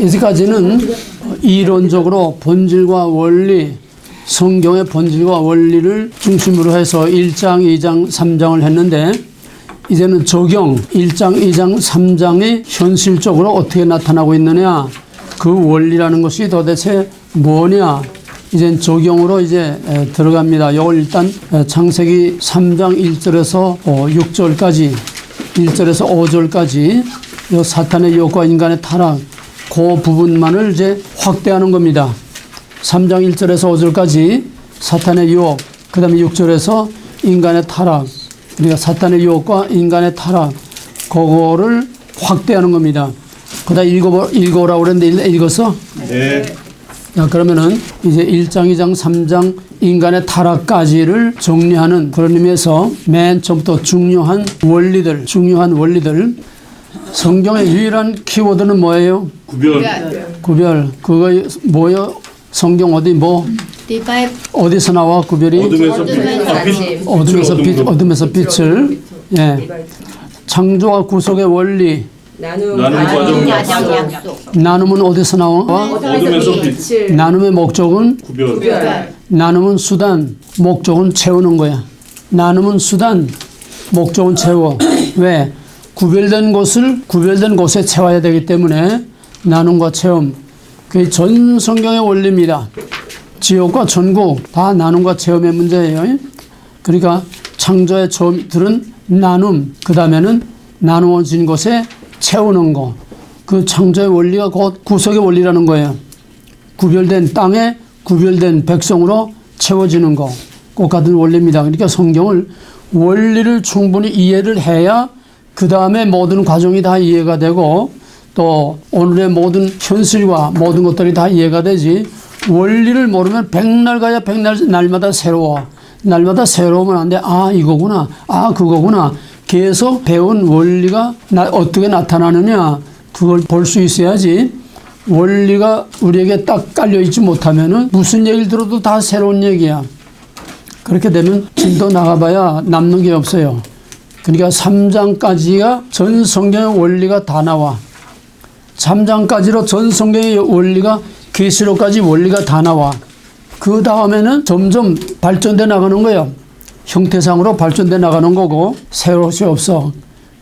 이제까지는 이론적으로 본질과 원리, 성경의 본질과 원리를 중심으로 해서 1장, 2장, 3장을 했는데 이제는 적용, 1장, 2장, 3장이 현실적으로 어떻게 나타나고 있느냐, 그 원리라는 것이 도대체 뭐냐, 이젠 적용으로 이제 들어갑니다. 이걸 일단 창세기 3장 1절에서 6절까지, 1절에서 5절까지 이 사탄의 유혹과 인간의 타락, 그 부분만을 이제 확대하는 겁니다. 3장 1절에서 5절까지 사탄의 유혹, 그 다음에 6절에서 인간의 타락, 그러니까 사탄의 유혹과 인간의 타락, 그거를 확대하는 겁니다. 그 다음 읽어오라고 그랬는데 읽었어? 네. 자, 그러면은 이제 1장, 2장, 3장 인간의 타락까지를 정리하는 그런 의미에서 맨 처음부터 중요한 원리들, 성경의 유일한 키워드는 뭐예요? 구별. 그거 뭐예요? 성경 어디 뭐? 어디서 나와 구별이? 어둠에서 빛을. 예. 창조와 구속의 원리. 나눔은 어디서 나와? 어둠에서 빛. 나눔의 목적은? 구별. 나눔은 수단, 목적은 채우는 거야. 나눔은 수단, 목적은 채워. 왜? 구별된 곳에 채워야 되기 때문에 나눔과 체험. 그게 전 성경의 원리입니다. 지옥과 천국 다 나눔과 체험의 문제예요. 그러니까 창조의 처음들은 나눔, 그 다음에는 나누어진 곳에 채우는 거. 그 창조의 원리가 곧 구속의 원리라는 거예요. 구별된 땅에 구별된 백성으로 채워지는 거. 꼭 같은 원리입니다. 그러니까 성경을 원리를 충분히 이해를 해야 그 다음에 모든 과정이 다 이해가 되고 또 오늘의 모든 현실과 모든 것들이 다 이해가 되지, 원리를 모르면 백날 가야 백날 날마다 새로워. 날마다 새로우면 안 돼. 아 이거구나. 아 그거구나. 계속 배운 원리가 어떻게 나타나느냐, 그걸 볼 수 있어야지. 원리가 우리에게 딱 깔려있지 못하면은 무슨 얘기를 들어도 다 새로운 얘기야. 그렇게 되면 진도 나가봐야 남는 게 없어요. 그러니까 3장까지가 전 성경의 원리가 다 나와. 3장까지로 전 성경의 원리가, 계시록까지 원리가 다 나와. 그 다음에는 점점 발전돼 나가는 거예요. 형태상으로 발전돼 나가는 거고, 새 곳이 없어.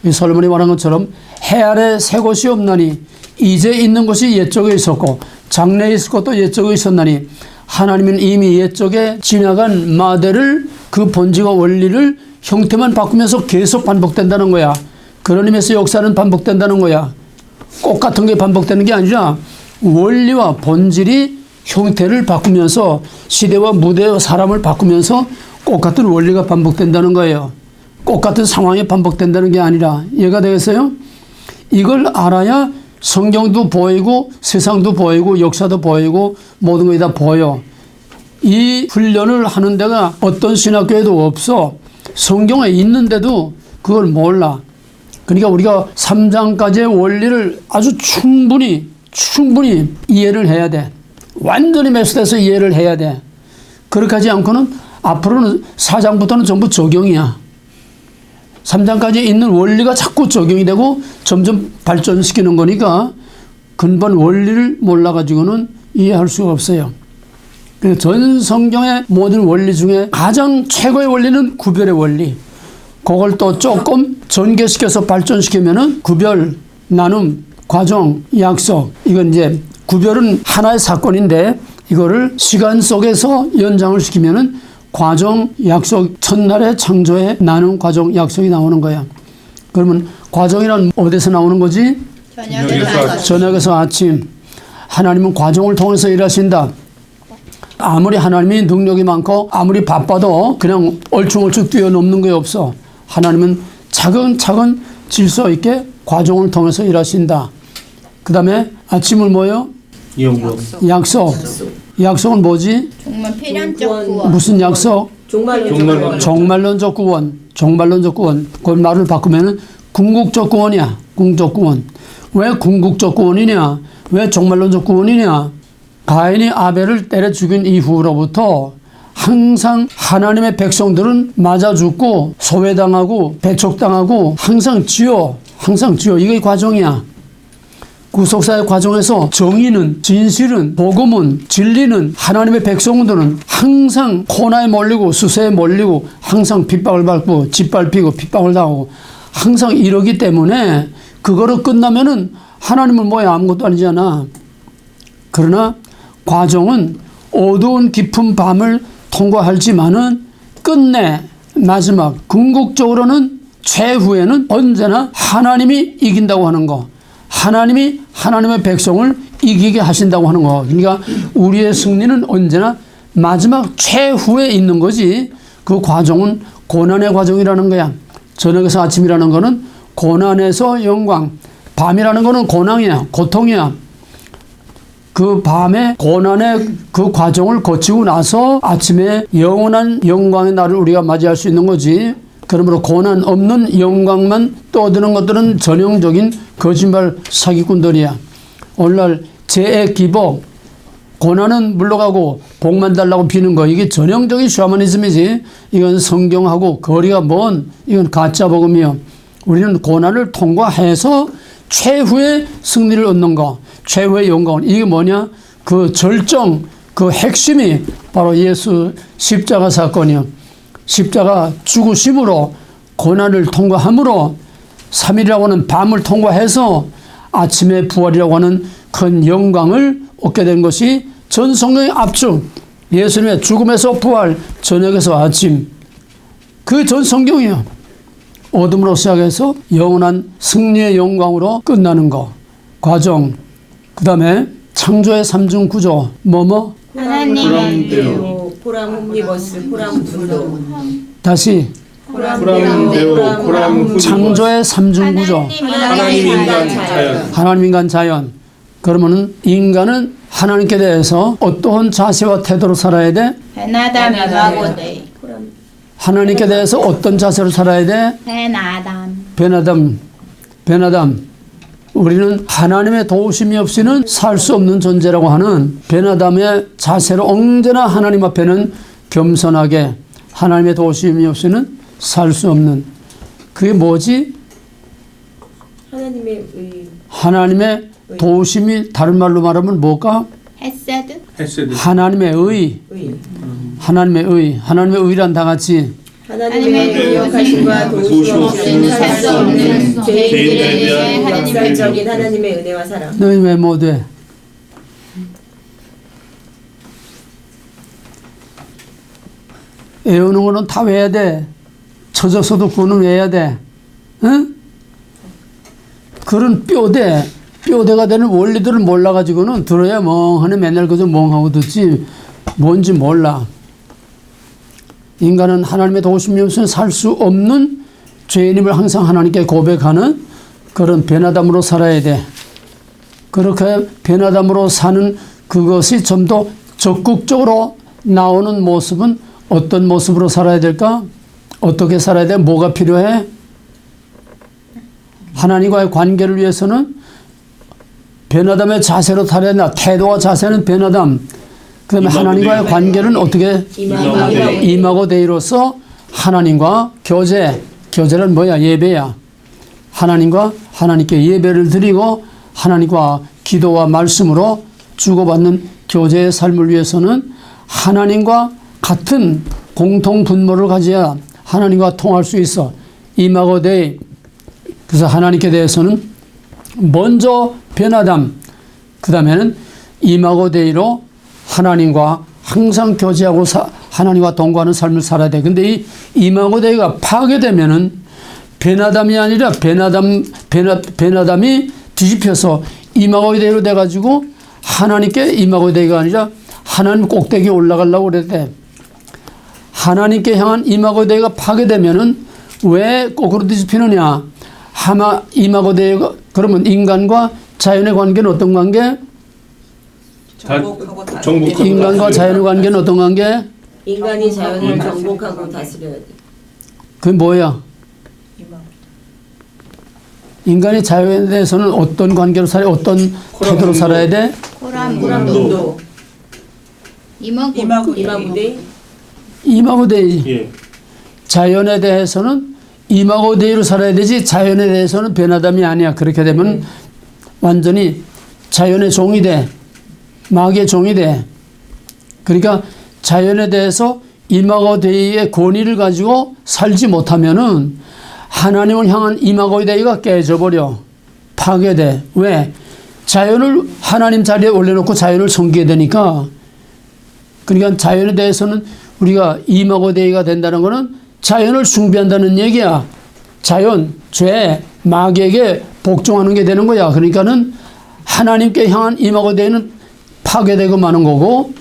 이 솔로몬이 말한 것처럼 해 아래 새 곳이 없나니, 이제 있는 곳이 옛적에 있었고 장래에 있을 것도 옛적에 있었나니, 하나님은 이미 옛적에 지나간 마대를, 그 본질과 원리를 형태만 바꾸면서 계속 반복된다는 거야. 그런 의미에서 역사는 반복된다는 거야. 꽃 같은 게 반복되는 게 아니라 원리와 본질이 형태를 바꾸면서 시대와 무대와 사람을 바꾸면서 꽃 같은 원리가 반복된다는 거예요. 꽃 같은 상황이 반복된다는 게 아니라. 이해가 되겠어요? 이걸 알아야 성경도 보이고 세상도 보이고 역사도 보이고 모든 것이 다 보여. 이 훈련을 하는 데가 어떤 신학교에도 없어. 성경에 있는데도 그걸 몰라. 그러니까 우리가 3장까지의 원리를 아주 충분히 이해를 해야 돼. 완전히 매수돼서 이해를 해야 돼. 그렇게 하지 않고는 앞으로는 4장부터는 전부 적용이야. 3장까지 있는 원리가 자꾸 적용이 되고 점점 발전시키는 거니까 근본 원리를 몰라가지고는 이해할 수가 없어요. 전 성경의 모든 원리 중에 가장 최고의 원리는 구별의 원리. 그걸 또 조금 전개시켜서 발전시키면은 구별, 나눔, 과정, 약속. 이건 이제 구별은 하나의 사건인데 이거를 시간 속에서 연장을 시키면은 과정, 약속, 첫날의 창조의 나눔, 과정, 약속이 나오는 거야. 그러면 과정이란 어디서 나오는 거지? 저녁에서 아침. 하나님은 과정을 통해서 일하신다. 아무리 하나님이 능력이 많고 아무리 바빠도 그냥 얼충얼충 뛰어넘는 게 없어. 하나님은 차근차근 질서 있게 과정을 통해서 일하신다. 그 다음에 아침을 뭐요? 약속. 약속은 뭐지? 정말 필연적 구원. 무슨 약속? 종말론적 구원. 그 말을 바꾸면은 궁극적 구원이야. 궁극적 구원. 왜 궁극적 구원이냐? 왜 종말론적 구원이냐? 가인이 아벨을 때려 죽인 이후로부터 항상 하나님의 백성들은 맞아 죽고 소외당하고 배척당하고 항상 지어. 이게 과정이야. 구속사의 과정에서 정의는, 진실은, 복음은, 진리는, 하나님의 백성들은 항상 고난에 몰리고 수세에 몰리고 항상 핍박을 받고 짓밟히고 핍박을 당하고 항상 이러기 때문에 그거로 끝나면은 하나님은 뭐야, 아무것도 아니잖아. 그러나 과정은 어두운 깊은 밤을 통과할지만은 끝내 마지막 궁극적으로는 최후에는 언제나 하나님이 이긴다고 하는 거, 하나님이 하나님의 백성을 이기게 하신다고 하는 거. 그러니까 우리의 승리는 언제나 마지막 최후에 있는 거지. 그 과정은 고난의 과정이라는 거야. 저녁에서 아침이라는 거는 고난에서 영광, 밤이라는 거는 고난이야, 고통이야. 그 밤에 고난의 그 과정을 거치고 나서 아침에 영원한 영광의 날을 우리가 맞이할 수 있는 거지. 그러므로 고난 없는 영광만 떠드는 것들은 전형적인 거짓말 사기꾼들이야. 오늘날 재해 기복, 고난은 물러가고 복만 달라고 비는 거, 이게 전형적인 샤머니즘이지. 이건 성경하고 거리가 먼, 이건 가짜 복음이요. 우리는 고난을 통과해서 최후의 승리를 얻는 거, 최후의 영광. 이게 뭐냐? 그 절정, 그 핵심이 바로 예수 십자가 사건이요. 십자가 죽으심으로 고난을 통과함으로 3일이라고 하는 밤을 통과해서 아침의 부활이라고 하는 큰 영광을 얻게 된 것이 전 성경의 압축, 예수님의 죽음에서 부활, 저녁에서 아침, 그 전 성경이요. 어둠으로 시작해서 영원한 승리의 영광으로 끝나는 거, 과정. 그 다음에 창조의 삼중 구조, 뭐뭐? 호람되오 호람 홈니버스 호람 분도 다시 호람되오 호람 창조의 삼중 구조, 하나님 인간 자연. 하나님 인간 자연. 그러면은 인간은 하나님께 대해서 어떠한 자세와 태도로 살아야 돼? 베나담 이마고데 하나님께 대해서 어떤 자세로 살아야 돼? 베나담 베나담. 우리는 하나님의 도우심이 없이는 살 수 없는 존재라고 하는 베나담의 자세로 언제나 하나님 앞에는 겸손하게, 하나님의 도우심이 없이는 살 수 없는, 그게 뭐지? 하나님의 의 하나님의 도우심이 다른 말로 말하면 뭘까? 헤세드 헤세드. 하나님의 의. 의 하나님의 의. 하나님의 의란 다 같이 하나님의 기억하심과 도우심 없이는 살 수 없는 죄인들에 대한 역설적인 하나님의 은혜와 사랑. 너희 왜 못해? 외우는 거는 다 외워야 돼. 쳐져서도 그거는 외워야 돼. 응? 그런 뼈대가 되는 원리들을 몰라가지고는 들어야 멍하네. 맨날 그저 멍하고 듣지 뭔지 몰라. 인간은 하나님의 도우심이 없으면 살 수 없는 죄인임을 항상 하나님께 고백하는 그런 베나담으로 살아야 돼. 그렇게 베나담으로 사는 그것이 좀 더 적극적으로 나오는 모습은 어떤 모습으로 살아야 될까? 어떻게 살아야 돼? 뭐가 필요해? 하나님과의 관계를 위해서는 베나담의 자세로 살아야 된다. 태도와 자세는 베나담. 그 다음에 하나님과의 관계는 어떻게? 이마고데이로서 하나님과 교제는 뭐야? 예배야. 하나님과 하나님께 예배를 드리고 하나님과 기도와 말씀으로 주고받는 교제의 삶을 위해서는 하나님과 같은 공통 분모를 가져야 하나님과 통할 수 있어. 이마고데이. 그래서 하나님께 대해서는 먼저 베나담, 그 다음에는 이마고데이로 하나님과 항상 교제하고 하나님과 동거하는 삶을 살아야 돼. 근데 이 이마고데이가 파괴되면은 베나담이 아니라 베나담이 뒤집혀서 이마고데이로 돼가지고 하나님께 이마고데이가 아니라 하나님 꼭대기에 올라가려고 그랬대. 하나님께 향한 이마고데이가 파괴되면은 왜 거꾸로 뒤집히느냐? 이마고데이가 그러면 인간과 자연의 관계는 어떤 관계? 인간과 자연의 관계는 어떤 관계? 인간이 자연을 정복하고 다스려야 돼. 그게 뭐야? 인간이 자연에 대해서는 어떤 관계로 살아야, 어떤 태도로 살아야 돼? 호람분도 이마고데 이마고데이. 예. 자연에 대해서는 이마고데이로 살아야 되지 자연에 대해서는 베나담이 아니야. 그렇게 되면 완전히 자연의 종이 돼. 마귀의 종이 돼. 그러니까 자연에 대해서 이마고 데이의 권위를 가지고 살지 못하면은 하나님을 향한 이마고 데이가 깨져버려. 파괴돼. 왜? 자연을 하나님 자리에 올려놓고 자연을 섬기게 되니까. 그러니까 자연에 대해서는 우리가 이마고 데이가 된다는 것은 자연을 숭배한다는 얘기야. 자연, 죄, 마귀에게 복종하는 게 되는 거야. 그러니까는 하나님께 향한 이마고 데이는 파괴되고 마는 거고,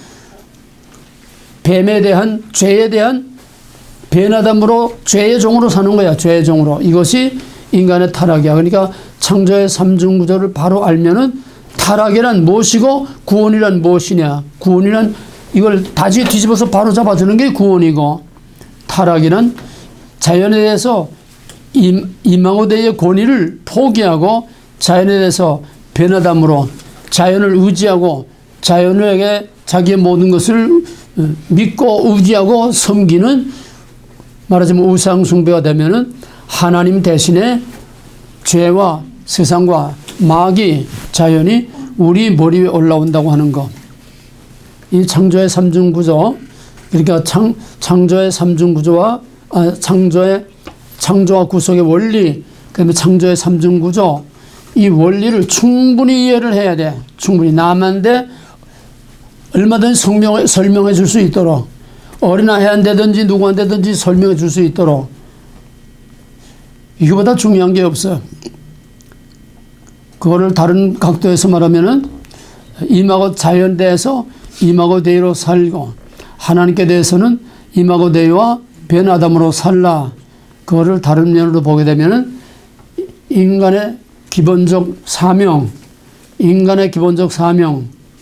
뱀에 대한, 죄에 대한 변화담으로 죄의 종으로 사는 거야. 죄의 종으로. 이것이 인간의 타락이야. 그러니까 창조의 삼중구조를 바로 알면은 타락이란 무엇이고 구원이란 무엇이냐. 구원이란 이걸 다시 뒤집어서 바로 잡아주는 게 구원이고, 타락이란 자연에 대해서 이마고대의 권위를 포기하고 자연에 대해서 변화담으로 자연을 의지하고 자연에게 자기의 모든 것을 믿고 의지하고 섬기는, 말하자면 우상숭배가 되면은 하나님 대신에 죄와 세상과 마귀, 자연이 우리 머리 위에 올라온다고 하는 것. 이 창조의 삼중구조, 그러니까 창조의 삼중구조와 창조와 구속의 원리, 그다음에 창조의 삼중구조, 이 원리를 충분히 이해를 해야 돼. 충분히 남한테 얼마든지 설명해 줄 수 있도록, 어린아이한테든지 누구한테든지 설명해 줄 수 있도록. 이거보다 중요한 게 없어. 그거를 다른 각도에서 말하면은 이마고 자연 대해서 이마고 데이로 살고, 하나님께 대해서는 이마고 데이와 변화담으로 살라. 그거를 다른 면으로 보게 되면은 인간의 기본적 사명,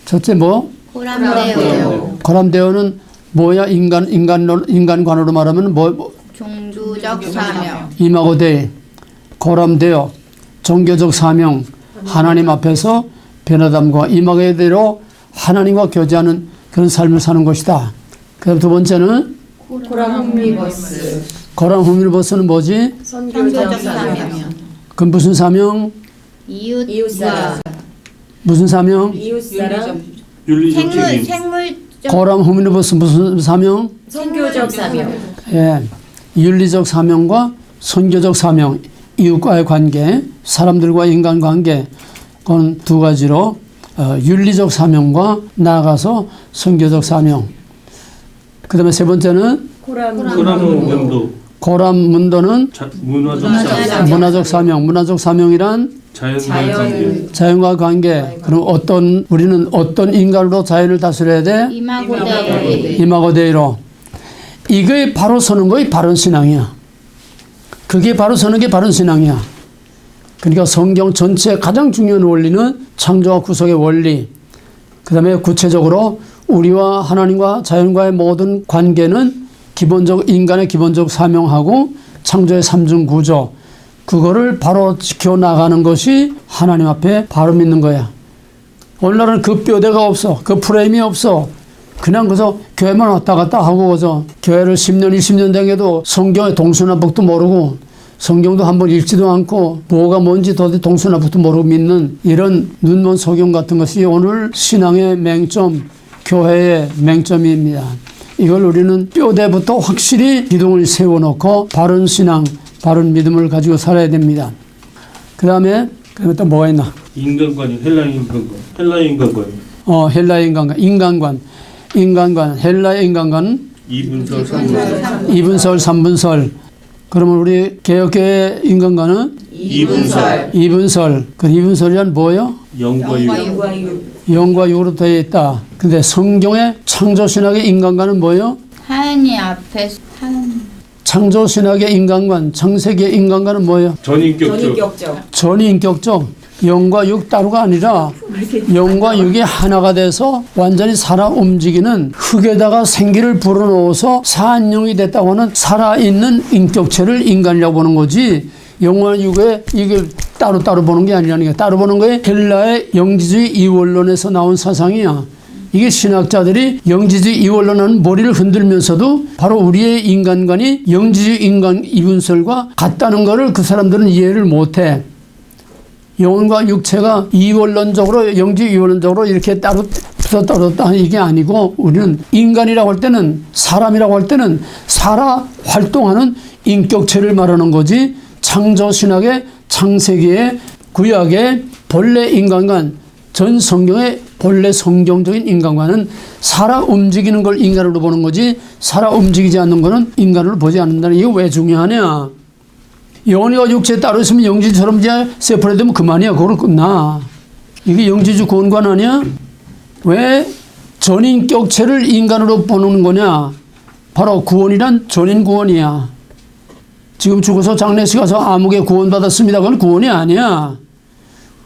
첫째 뭐? 고람되어 고람되어는 뭐야? 인간관으로 말하면 뭐? 종주적 사명. 이마고 데이, 고람되어, 종교적 사명, 하나님 앞에서 변화담과 이마고 데이로 하나님과 교제하는 그런 삶을 사는 것이다. 그다음 두 번째는 코람 홈리버스. 고람 홈리버스는 뭐지? 선교적 사명. 그럼 무슨 사명? 이웃사랑. 무슨 사명? 이웃사랑. 윤리적 책임. 생물적 고람 홈리버스 무슨 사명? 선교적 사명. 예, 윤리적 사명과 선교적 사명, 이웃과의 관계, 사람들과 인간관계, 그건 두 가지로 윤리적 사명과 나아가서 선교적 사명. 그 다음에 세 번째는 코람 문도. 고람 문도는 문화적 사명. 문화적 사명이란 자연과 관계. 그럼 우리는 어떤 인간으로 자연을 다스려야 돼? 이마고데이. 이마고 데이로. 이게 바로 서는 거이 바른 신앙이야. 그게 바로 서는 게 바른 신앙이야. 그러니까 성경 전체의 가장 중요한 원리는 창조와 구속의 원리. 그 다음에 구체적으로 우리와 하나님과 자연과의 모든 관계는 인간의 기본적 사명하고 창조의 삼중구조. 그거를 바로 지켜나가는 것이 하나님 앞에 바로 믿는 거야. 오늘날은 그 뼈대가 없어. 그 프레임이 없어. 그냥 그저 교회만 왔다 갔다 하고 그저 교회를 10년, 20년 댕겨도 성경의 동서남북도 모르고 성경도 한번 읽지도 않고 뭐가 뭔지 도대체 동서남북도 모르고 믿는 이런 눈먼 소경 같은 것이 오늘 신앙의 맹점, 교회의 맹점입니다. 이걸 우리는 뼈대부터 확실히 기둥을 세워놓고 바른 신앙, 바른 믿음을 가지고 살아야 됩니다. 그 다음에 또 뭐가 있나? 인간관이 헬라의 인간관. 헬라의 인간관. 헬라의 인간관은 2분설, 3분설. 2분설, 3분설. 그러면 우리 개혁교회 인간관은 2분설. 그 2분설이란 뭐예요? 영과 유. 영과 육으로 되어 있다. 근데 성경의 창조신학의 인간관은 뭐예요? 하나님 앞에서 창조신학의 인간관, 창세기의 인간관은 뭐예요? 전인격적. 전인격적. 영과 육 따로가 아니라 영과 육이 하나가 돼서 완전히 살아 움직이는, 흙에다가 생기를 불어넣어서 사한영이 됐다고 하는 살아있는 인격체를 인간이라고 보는 거지, 영과 육의 이게 따로 보는 게 아니라니까. 따로 보는 거에 헬라의 영지주의 이원론에서 나온 사상이야. 이게 신학자들이 영지주의 이원론은 머리를 흔들면서도 바로 우리의 인간관이 영지주의 인간 이분설과 같다는 것을 그 사람들은 이해를 못해. 영혼과 육체가 이원론적으로 영지 이원론적으로 이렇게 따로 떨어졌다 이게 아니고 우리는 인간이라고 할 때는 사람이라고 할 때는 살아 활동하는 인격체를 말하는 거지 창조신학의 창세기의 구약의 본래 인간관 전 성경의 본래 성경적인 인간관은 살아 움직이는 걸 인간으로 보는 거지 살아 움직이지 않는 거는 인간으로 보지 않는다는 이게 왜 중요하냐. 영혼과 육체에 따로 있으면 영지처럼 이제 세퍼레되면 그만이야. 그걸로 끝나. 이게 영지주 구원관 아니야? 왜 전인격체를 인간으로 보는 거냐? 바로 구원이란 전인 구원이야. 지금 죽어서 장례식 가서 아무개 구원받았습니다. 그건 구원이 아니야.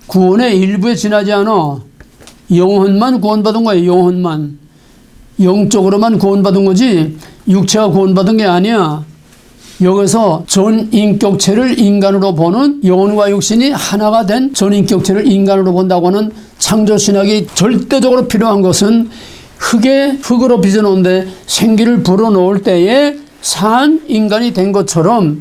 구원의 일부에 지나지 않아. 영혼만 구원받은 거야. 영혼만. 영적으로만 구원받은 거지 육체가 구원받은 게 아니야. 여기서 전인격체를 인간으로 보는 영혼과 육신이 하나가 된 전인격체를 인간으로 본다고 하는 창조신학이 절대적으로 필요한 것은 흙으로 빚어놓은데 생기를 불어넣을 때에 산 인간이 된 것처럼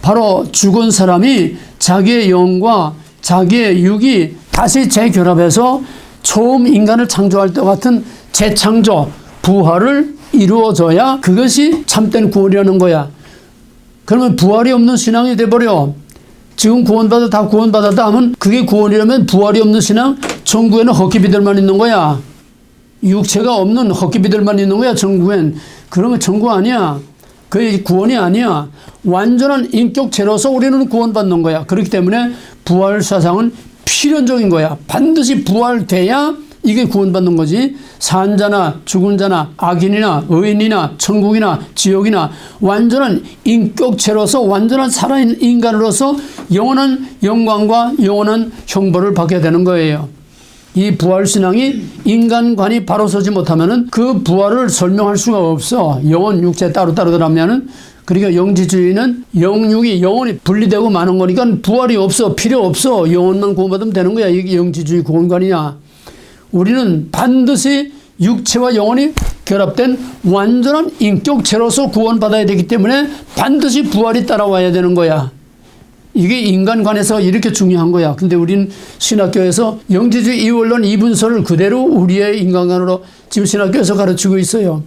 바로 죽은 사람이 자기의 영과 자기의 육이 다시 재결합해서 처음 인간을 창조할 때 같은 재창조, 부활을 이루어져야 그것이 참된 구원이라는 거야. 그러면 부활이 없는 신앙이 돼버려. 지금 다 구원받았다 하면 그게 구원이라면 부활이 없는 신앙, 천국에는 헛기비들만 있는 거야. 육체가 없는 헛기비들만 있는 거야, 천국엔. 그러면 천국 아니야. 그게 구원이 아니야. 완전한 인격체로서 우리는 구원받는 거야. 그렇기 때문에 부활 사상은 필연적인 거야. 반드시 부활돼야 이게 구원받는 거지. 산 자나 죽은 자나 악인이나 의인이나 천국이나 지옥이나 완전한 인격체로서 완전한 살아있는 인간으로서 영원한 영광과 영원한 형벌을 받게 되는 거예요. 이 부활신앙이 인간관이 바로 서지 못하면은 그 부활을 설명할 수가 없어. 영혼, 육체 따로따로더라면은. 그러니까 영지주의는 영육이 영혼이 분리되고 마는 거니까 부활이 없어. 필요 없어. 영혼만 구원받으면 되는 거야. 이게 영지주의 구원관이냐. 우리는 반드시 육체와 영혼이 결합된 완전한 인격체로서 구원받아야 되기 때문에 반드시 부활이 따라와야 되는 거야. 이게 인간관에서 이렇게 중요한 거야. 근데 우리는 신학교에서 영지주의 이원론 이분서를 그대로 우리의 인간관으로 지금 신학교에서 가르치고 있어요.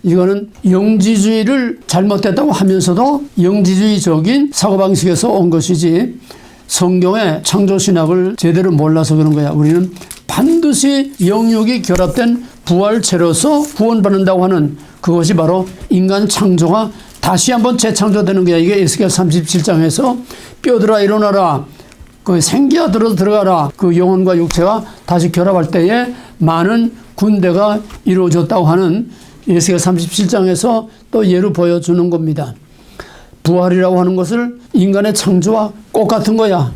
이거는 영지주의를 잘못됐다고 하면서도 영지주의적인 사고방식에서 온 것이지 성경의 창조신학을 제대로 몰라서 그런 거야. 우리는 반드시 영육이 결합된 부활체로서 구원받는다고 하는 그것이 바로 인간 창조가 다시 한번 재창조되는 거야. 이게 에스겔 37장에서 뼈들아 일어나라. 그 생기야 들어가라. 그 영혼과 육체가 다시 결합할 때에 많은 군대가 이루어졌다고 하는 에스겔 37장에서 또 예로 보여주는 겁니다. 부활이라고 하는 것을 인간의 창조와 똑같은 거야.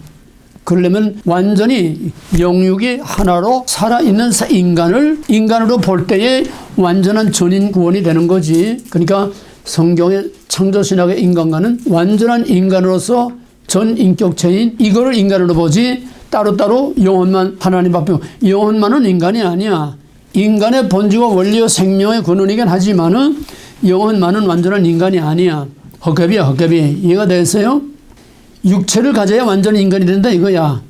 그러려면 완전히 영육이 하나로 살아있는 인간을 인간으로 볼 때에 완전한 전인 구원이 되는 거지. 그러니까 성경의 창조신학의 인간관은 완전한 인간으로서 전 인격체인 이거를 인간으로 보지 따로따로 영혼만 하나님 앞에 영혼만은 인간이 아니야. 인간의 본질과 원리와 생명의 근원이긴 하지만은 영혼만은 완전한 인간이 아니야. 헛개비야, 헛개비. 이해가 됐어요? 육체를 가져야 완전 인간이 된다 이거야.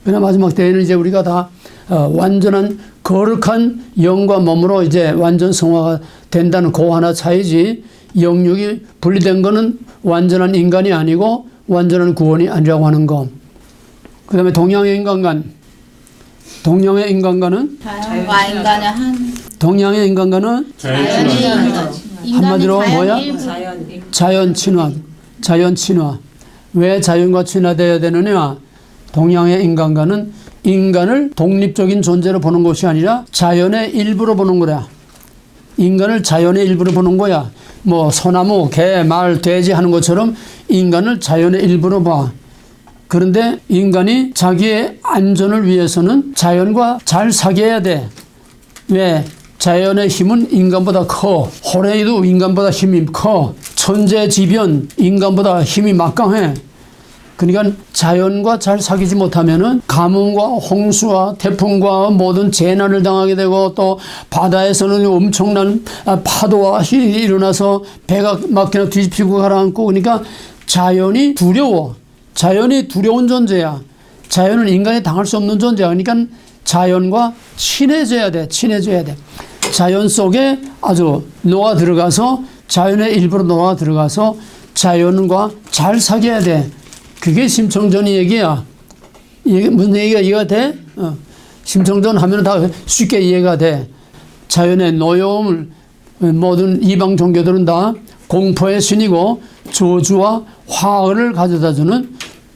그러나 마지막 때에는 이제 우리가 다 완전한 거룩한 영과 몸으로 이제 완전 성화가 된다는 그 하나 차이지. 영육이 분리된 거는 완전한 인간이 아니고 완전한 구원이 아니라고 하는 거. 그 다음에 동양의 인간관. 동양의 인간관은 자연과 인간의 동양의 인간관은 한마디로 뭐야? 자연 친화. 자연 친화. 왜 자연과 친화되어야 되느냐? 동양의 인간관은 인간을 독립적인 존재로 보는 것이 아니라 자연의 일부로 보는 거야. 인간을 자연의 일부로 보는 거야. 뭐 소나무, 개, 말, 돼지 하는 것처럼 인간을 자연의 일부로 봐. 그런데 인간이 자기의 안전을 위해서는 자연과 잘 사귀어야 돼. 왜? 자연의 힘은 인간보다 커. 호랑이도 인간보다 힘이 커. 천재지변 인간보다 힘이 막강해. 그러니까 자연과 잘 사귀지 못하면은 가뭄과 홍수와 태풍과 모든 재난을 당하게 되고 또 바다에서는 엄청난 파도와 일어나서 배가 막히나 뒤집히고 가라앉고 그러니까 자연이 두려워. 자연이 두려운 존재야. 자연은 인간이 당할 수 없는 존재야. 그러니까 자연과 친해져야 돼. 친해져야 돼. 자연 속에 아주 녹아 들어가서 자연의 일부로 녹아 들어가서 자연과 잘 사귀어야 돼. 그게 심청전 얘기야. 이게 무슨 얘기가 이해가 돼? 심청전 하면 다 쉽게 이해가 돼. 자연의 노여움을 모든 이방 종교들은 다 공포의 신이고 저주와 화를 가져다주는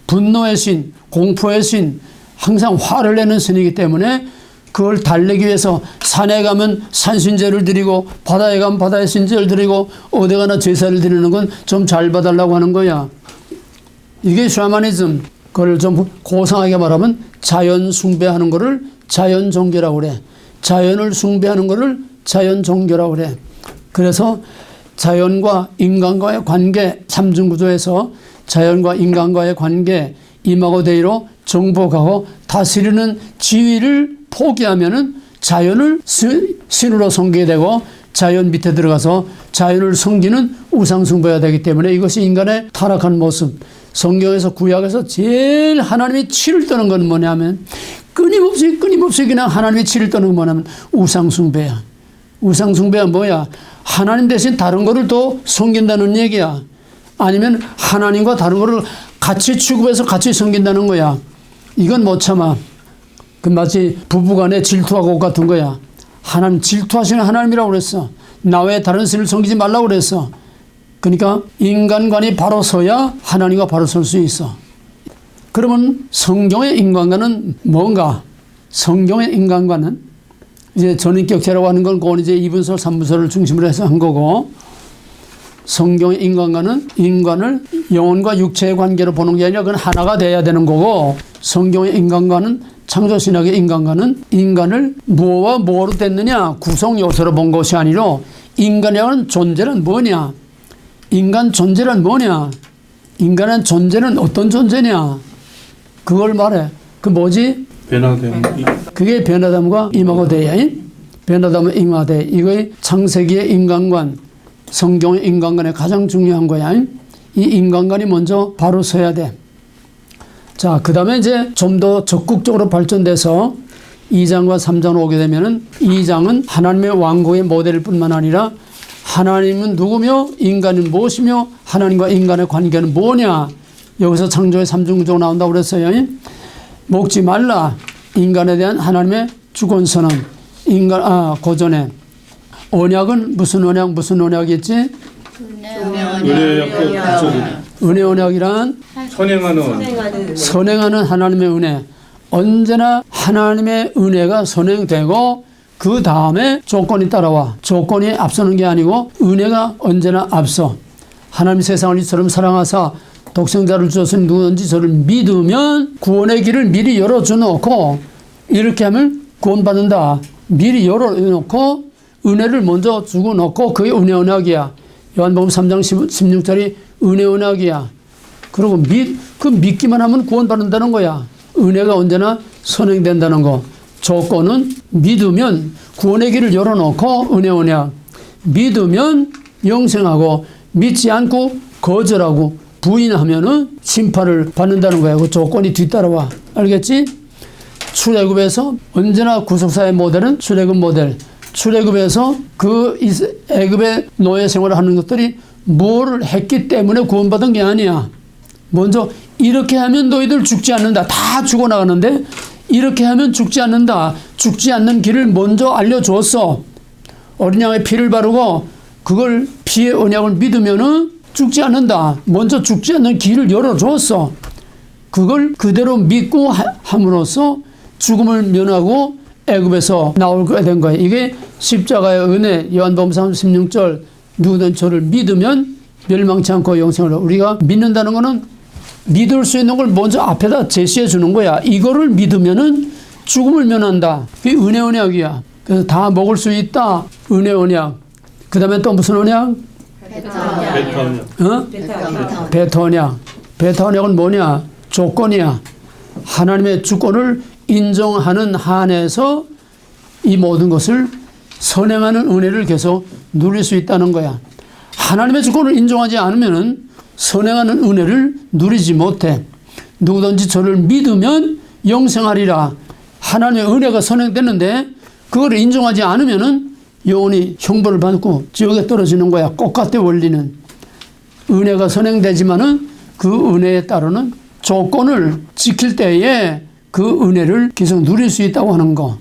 분노의 신, 공포의 신, 항상 화를 내는 신이기 때문에 그걸 달래기 위해서 산에 가면 산신제를 드리고 바다에 가면 바다의 신제를 드리고 어디 가나 제사를 드리는 건 좀 잘 봐달라고 하는 거야. 이게 샤머니즘. 그걸 좀 고상하게 말하면 자연 숭배하는 거를 자연 종교라고 그래. 자연을 숭배하는 거를 자연 종교라고 그래. 그래서 자연과 인간과의 관계, 삼중구조에서 자연과 인간과의 관계, 임하고 대의로 정복하고 다스리는 지위를 포기하면은 자연을 신으로 섬기게 되고 자연 밑에 들어가서 자연을 섬기는 우상숭배가 되기 때문에 이것이 인간의 타락한 모습. 성경에서 구약에서 제일 하나님이 치를 떠는 건 뭐냐면 끊임없이 그냥 하나님이 치를 떠는 건 뭐냐면 우상숭배야. 우상숭배가 뭐야? 하나님 대신 다른 거를 또 섬긴다는 얘기야. 아니면 하나님과 다른 거를 같이 취급해서 같이 섬긴다는 거야. 이건 못 참아. 그 마치 부부간에 질투하고 같은 거야. 하나님 질투하시는 하나님이라고 그랬어. 나 외에 다른 신을 섬기지 말라고 그랬어. 그러니까 인간관이 바로 서야 하나님과 바로 설 수 있어. 그러면 성경의 인간관은 뭔가? 성경의 인간관은 이제 전인격체라고 하는 건 그건 이제 2분설, 3분설을 중심으로 해서 한 거고, 성경의 인간관은 인간을 영혼과 육체의 관계로 보는 게 아니라 그건 하나가 돼야 되는 거고, 성경의 인간관은 창조신학의 인간관은 인간을 무엇과 뭐로 됐느냐 구성 요소로 본 것이 아니라 인간이라는 존재는 뭐냐? 인간 존재는 뭐냐? 인간의 존재는 어떤 존재냐? 그걸 말해. 그 뭐지? 변화된 그게 변화됨과 임하고 대야. 변화됨과 임하되 이거의 창세기의 인간관, 성경의 인간관의 가장 중요한 거야. 이 인간관이 먼저 바로 서야 돼. 자, 그 다음에 이제 좀 더 적극적으로 발전돼서 2장과 3장으로 오게 되면은 2장은 하나님의 왕국의 모델일 뿐만 아니라 하나님은 누구며 인간은 무엇이며 하나님과 인간의 관계는 뭐냐. 여기서 창조의 삼중구조가 나온다고 그랬어요. 먹지 말라. 인간에 대한 하나님의 주권선언. 고전에. 언약은 무슨 언약이었지? 은혜 언약이란 선행하는 하나님의 은혜. 언제나 하나님의 은혜가 선행되고 그 다음에 조건이 따라와. 조건이 앞서는 게 아니고 은혜가 언제나 앞서. 하나님 세상을 이처럼 사랑하사 독생자를 주셨으니 누구든지 저를 믿으면 구원의 길을 미리 열어주놓고, 이렇게 하면 구원받는다. 미리 열어놓고 은혜를 먼저 주고 놓고 그게 은혜 언약이야. 요한복음 3장 16절이 은혜 언약이야. 그리고 믿기만 하면 구원받는다는 거야. 은혜가 언제나 선행된다는 거. 조건은 믿으면 구원의 길을 열어놓고 은혜 언약. 믿으면 영생하고 믿지 않고 거절하고 부인하면은 심판을 받는다는 거야. 그 조건이 뒤따라와. 알겠지? 출애굽에서 언제나 구속사의 모델은 출애굽 모델. 출애굽에서 그 애굽의 노예 생활을 하는 것들이 뭐를 했기 때문에 구원받은 게 아니야. 먼저 이렇게 하면 너희들 죽지 않는다. 다 죽어나가는데 이렇게 하면 죽지 않는다. 죽지 않는 길을 먼저 알려줬어. 어린 양의 피를 바르고 그걸 피의 언약을 믿으면은 죽지 않는다. 먼저 죽지 않는 길을 열어줬어. 그걸 그대로 믿고 함으로써 죽음을 면하고 애굽에서 나오게 된 거예요. 이게 십자가의 은혜. 요한복음 16절 누구든 저를 믿으면 멸망치 않고 영생을 얻어. 우리가 믿는다는 거는 믿을 수 있는 걸 먼저 앞에다 제시해 주는 거야. 이거를 믿으면은 죽음을 면한다. 그게 은혜 언약이야. 그래서 다 먹을 수 있다. 은혜 언약. 그 다음에 또 무슨 언약? 베타 언약. 베타 언약은 뭐냐? 조건이야. 하나님의 주권을 인정하는 한에서 이 모든 것을 선행하는 은혜를 계속 누릴 수 있다는 거야. 하나님의 주권을 인정하지 않으면은 선행하는 은혜를 누리지 못해. 누구든지 저를 믿으면 영생하리라. 하나님의 은혜가 선행되는데 그걸 인정하지 않으면은 영원히 형벌을 받고 지옥에 떨어지는 거야. 똑같아 원리는. 은혜가 선행되지만은 그 은혜에 따르는 조건을 지킬 때에 그 은혜를 계속 누릴 수 있다고 하는 거.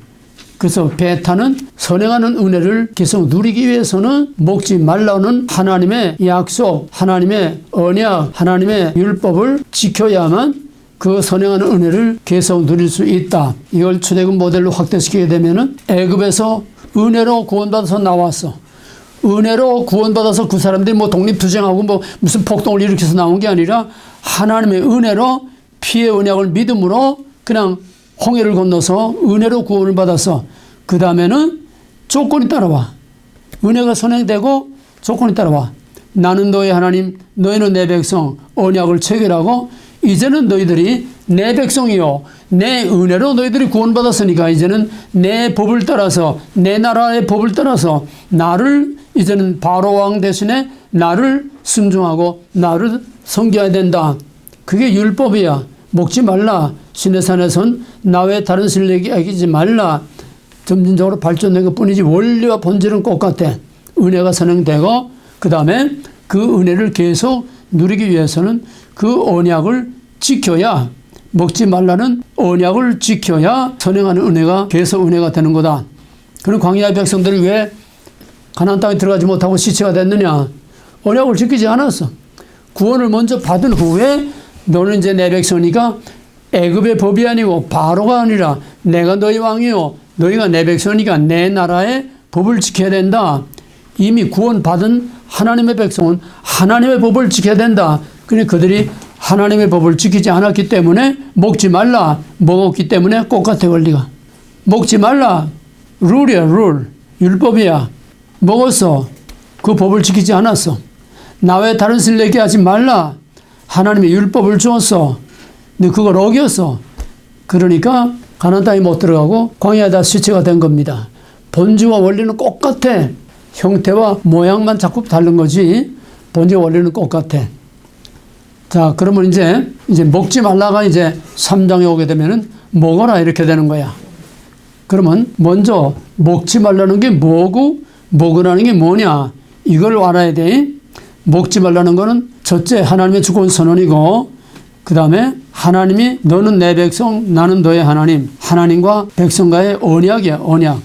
그래서 베타는 선행하는 은혜를 계속 누리기 위해서는 먹지 말라는 하나님의 약속, 하나님의 언약, 하나님의 율법을 지켜야만 그 선행하는 은혜를 계속 누릴 수 있다. 이걸 출애굽 모델로 확대시키게 되면은 애굽에서 은혜로 구원받아서 나왔어. 은혜로 구원받아서 그 사람들이 뭐 독립투쟁하고 뭐 무슨 폭동을 일으켜서 나온 게 아니라 하나님의 은혜로 피의 언약을 믿음으로 그냥 홍해를 건너서 은혜로 구원을 받아서 그 다음에는 조건이 따라와. 은혜가 선행되고 조건이 따라와. 나는 너의 하나님, 너희는 내 백성, 언약을 체결하고 이제는 너희들이 내 백성이요, 내 은혜로 너희들이 구원받았으니까 이제는 내 법을 따라서, 내 나라의 법을 따라서 나를 이제는 바로 왕 대신에 나를 순종하고 나를 섬겨야 된다. 그게 율법이야. 먹지 말라. 시내산에선 나 외에 다른 신을 얘기하지 말라. 점진적으로 발전된 것뿐이지 원리와 본질은 똑같아. 은혜가 선행되고 그 다음에 그 은혜를 계속 누리기 위해서는 그 언약을 지켜야, 먹지 말라는 언약을 지켜야 선행하는 은혜가 계속 은혜가 되는 거다. 그런 광야의 백성들이 왜 가나안 땅에 들어가지 못하고 시체가 됐느냐? 언약을 지키지 않았어. 구원을 먼저 받은 후에 너는 이제 내 백성이니까 애굽의 법이 아니고 바로가 아니라 내가 너희 왕이요 너희가 내 백성이니까 내 나라의 법을 지켜야 된다. 이미 구원받은 하나님의 백성은 하나님의 법을 지켜야 된다. 그러니까 그들이 하나님의 법을 지키지 않았기 때문에 먹지 말라. 먹었기 때문에 똑같아 원리가. 먹지 말라. 룰이야 룰. 율법이야. 먹었어. 그 법을 지키지 않았어. 나 외에 다른 신을 얘기하지 말라. 하나님의 율법을 주었어. 근데 그걸 어겼어. 그러니까 가나안 땅에 못 들어가고 광야에다 시체가 된 겁니다. 본질과 원리는 똑같아. 형태와 모양만 자꾸 다른 거지 본질과 원리는 똑같아. 자, 그러면 이제 먹지 말라가 이제 3장에 오게 되면은 먹어라 이렇게 되는 거야. 그러면 먼저 먹지 말라는 게 뭐고 먹으라는 게 뭐냐 이걸 알아야 돼. 먹지 말라는 거는 첫째 하나님의 주권 선언이고 그 다음에 하나님이 너는 내 백성 나는 너의 하나님, 하나님과 백성과의 언약이야. 언약.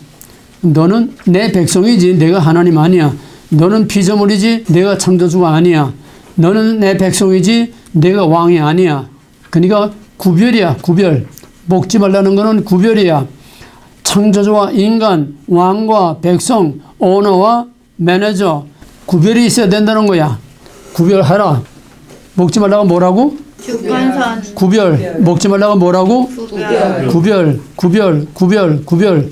너는 내 백성이지 내가 하나님 아니야. 너는 피조물이지 내가 창조주가 아니야. 너는 내 백성이지 내가 왕이 아니야. 그러니까 구별이야. 구별. 먹지 말라는 거는 구별이야. 창조주와 인간, 왕과 백성, 오너와 매니저 구별이 있어야 된다는 거야. 구별하라. 먹지 말라고 뭐라고? 주권선. 구별. 먹지 말라고 뭐라고? 구별.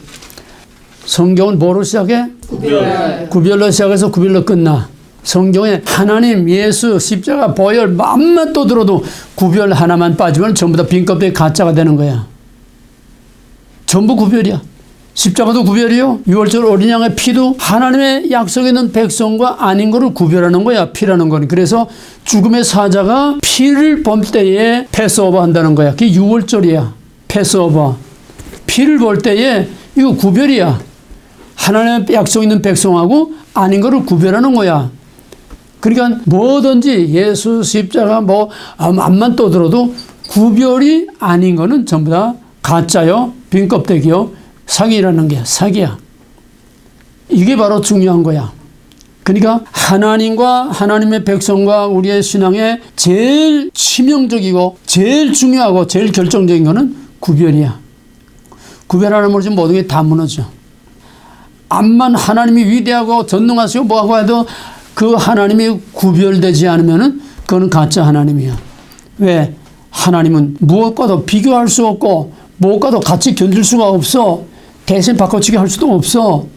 성경은 뭐로 시작해? 구별로 시작해서 구별로 끝나. 성경에 하나님, 예수, 십자가, 보혈 맘만 또 들어도 구별 하나만 빠지면 전부 다 빈 껍데기 가짜가 되는 거야. 전부 구별이야. 십자가도 구별이요. 유월절 어린 양의 피도 하나님의 약속에 있는 백성과 아닌 거를 구별하는 거야. 피라는 건. 그래서 죽음의 사자가 피를 볼 때에 패스오버 한다는 거야. 그게 유월절이야. 패스오버. 피를 볼 때에 이거 구별이야. 하나님의 약속 있는 백성하고 아닌 거를 구별하는 거야. 그러니까 뭐든지 예수, 십자가 뭐 암만 떠들어도 구별이 아닌 거는 전부 다 가짜요. 빈 껍데기요. 사기라는 게 사기야. 이게 바로 중요한 거야. 그러니까 하나님과 하나님의 백성과 우리의 신앙에 제일 치명적이고 제일 중요하고 제일 결정적인 거는 구별이야. 구별 하나 모르지 모든 게 다 무너져. 암만 하나님이 위대하고 전능하시고 뭐하고 해도 그 하나님이 구별되지 않으면은 그거는 가짜 하나님이야. 왜? 하나님은 무엇과도 비교할 수 없고 무엇과도 같이 견딜 수가 없어. 대신 바꿔치기 할 수도 없어.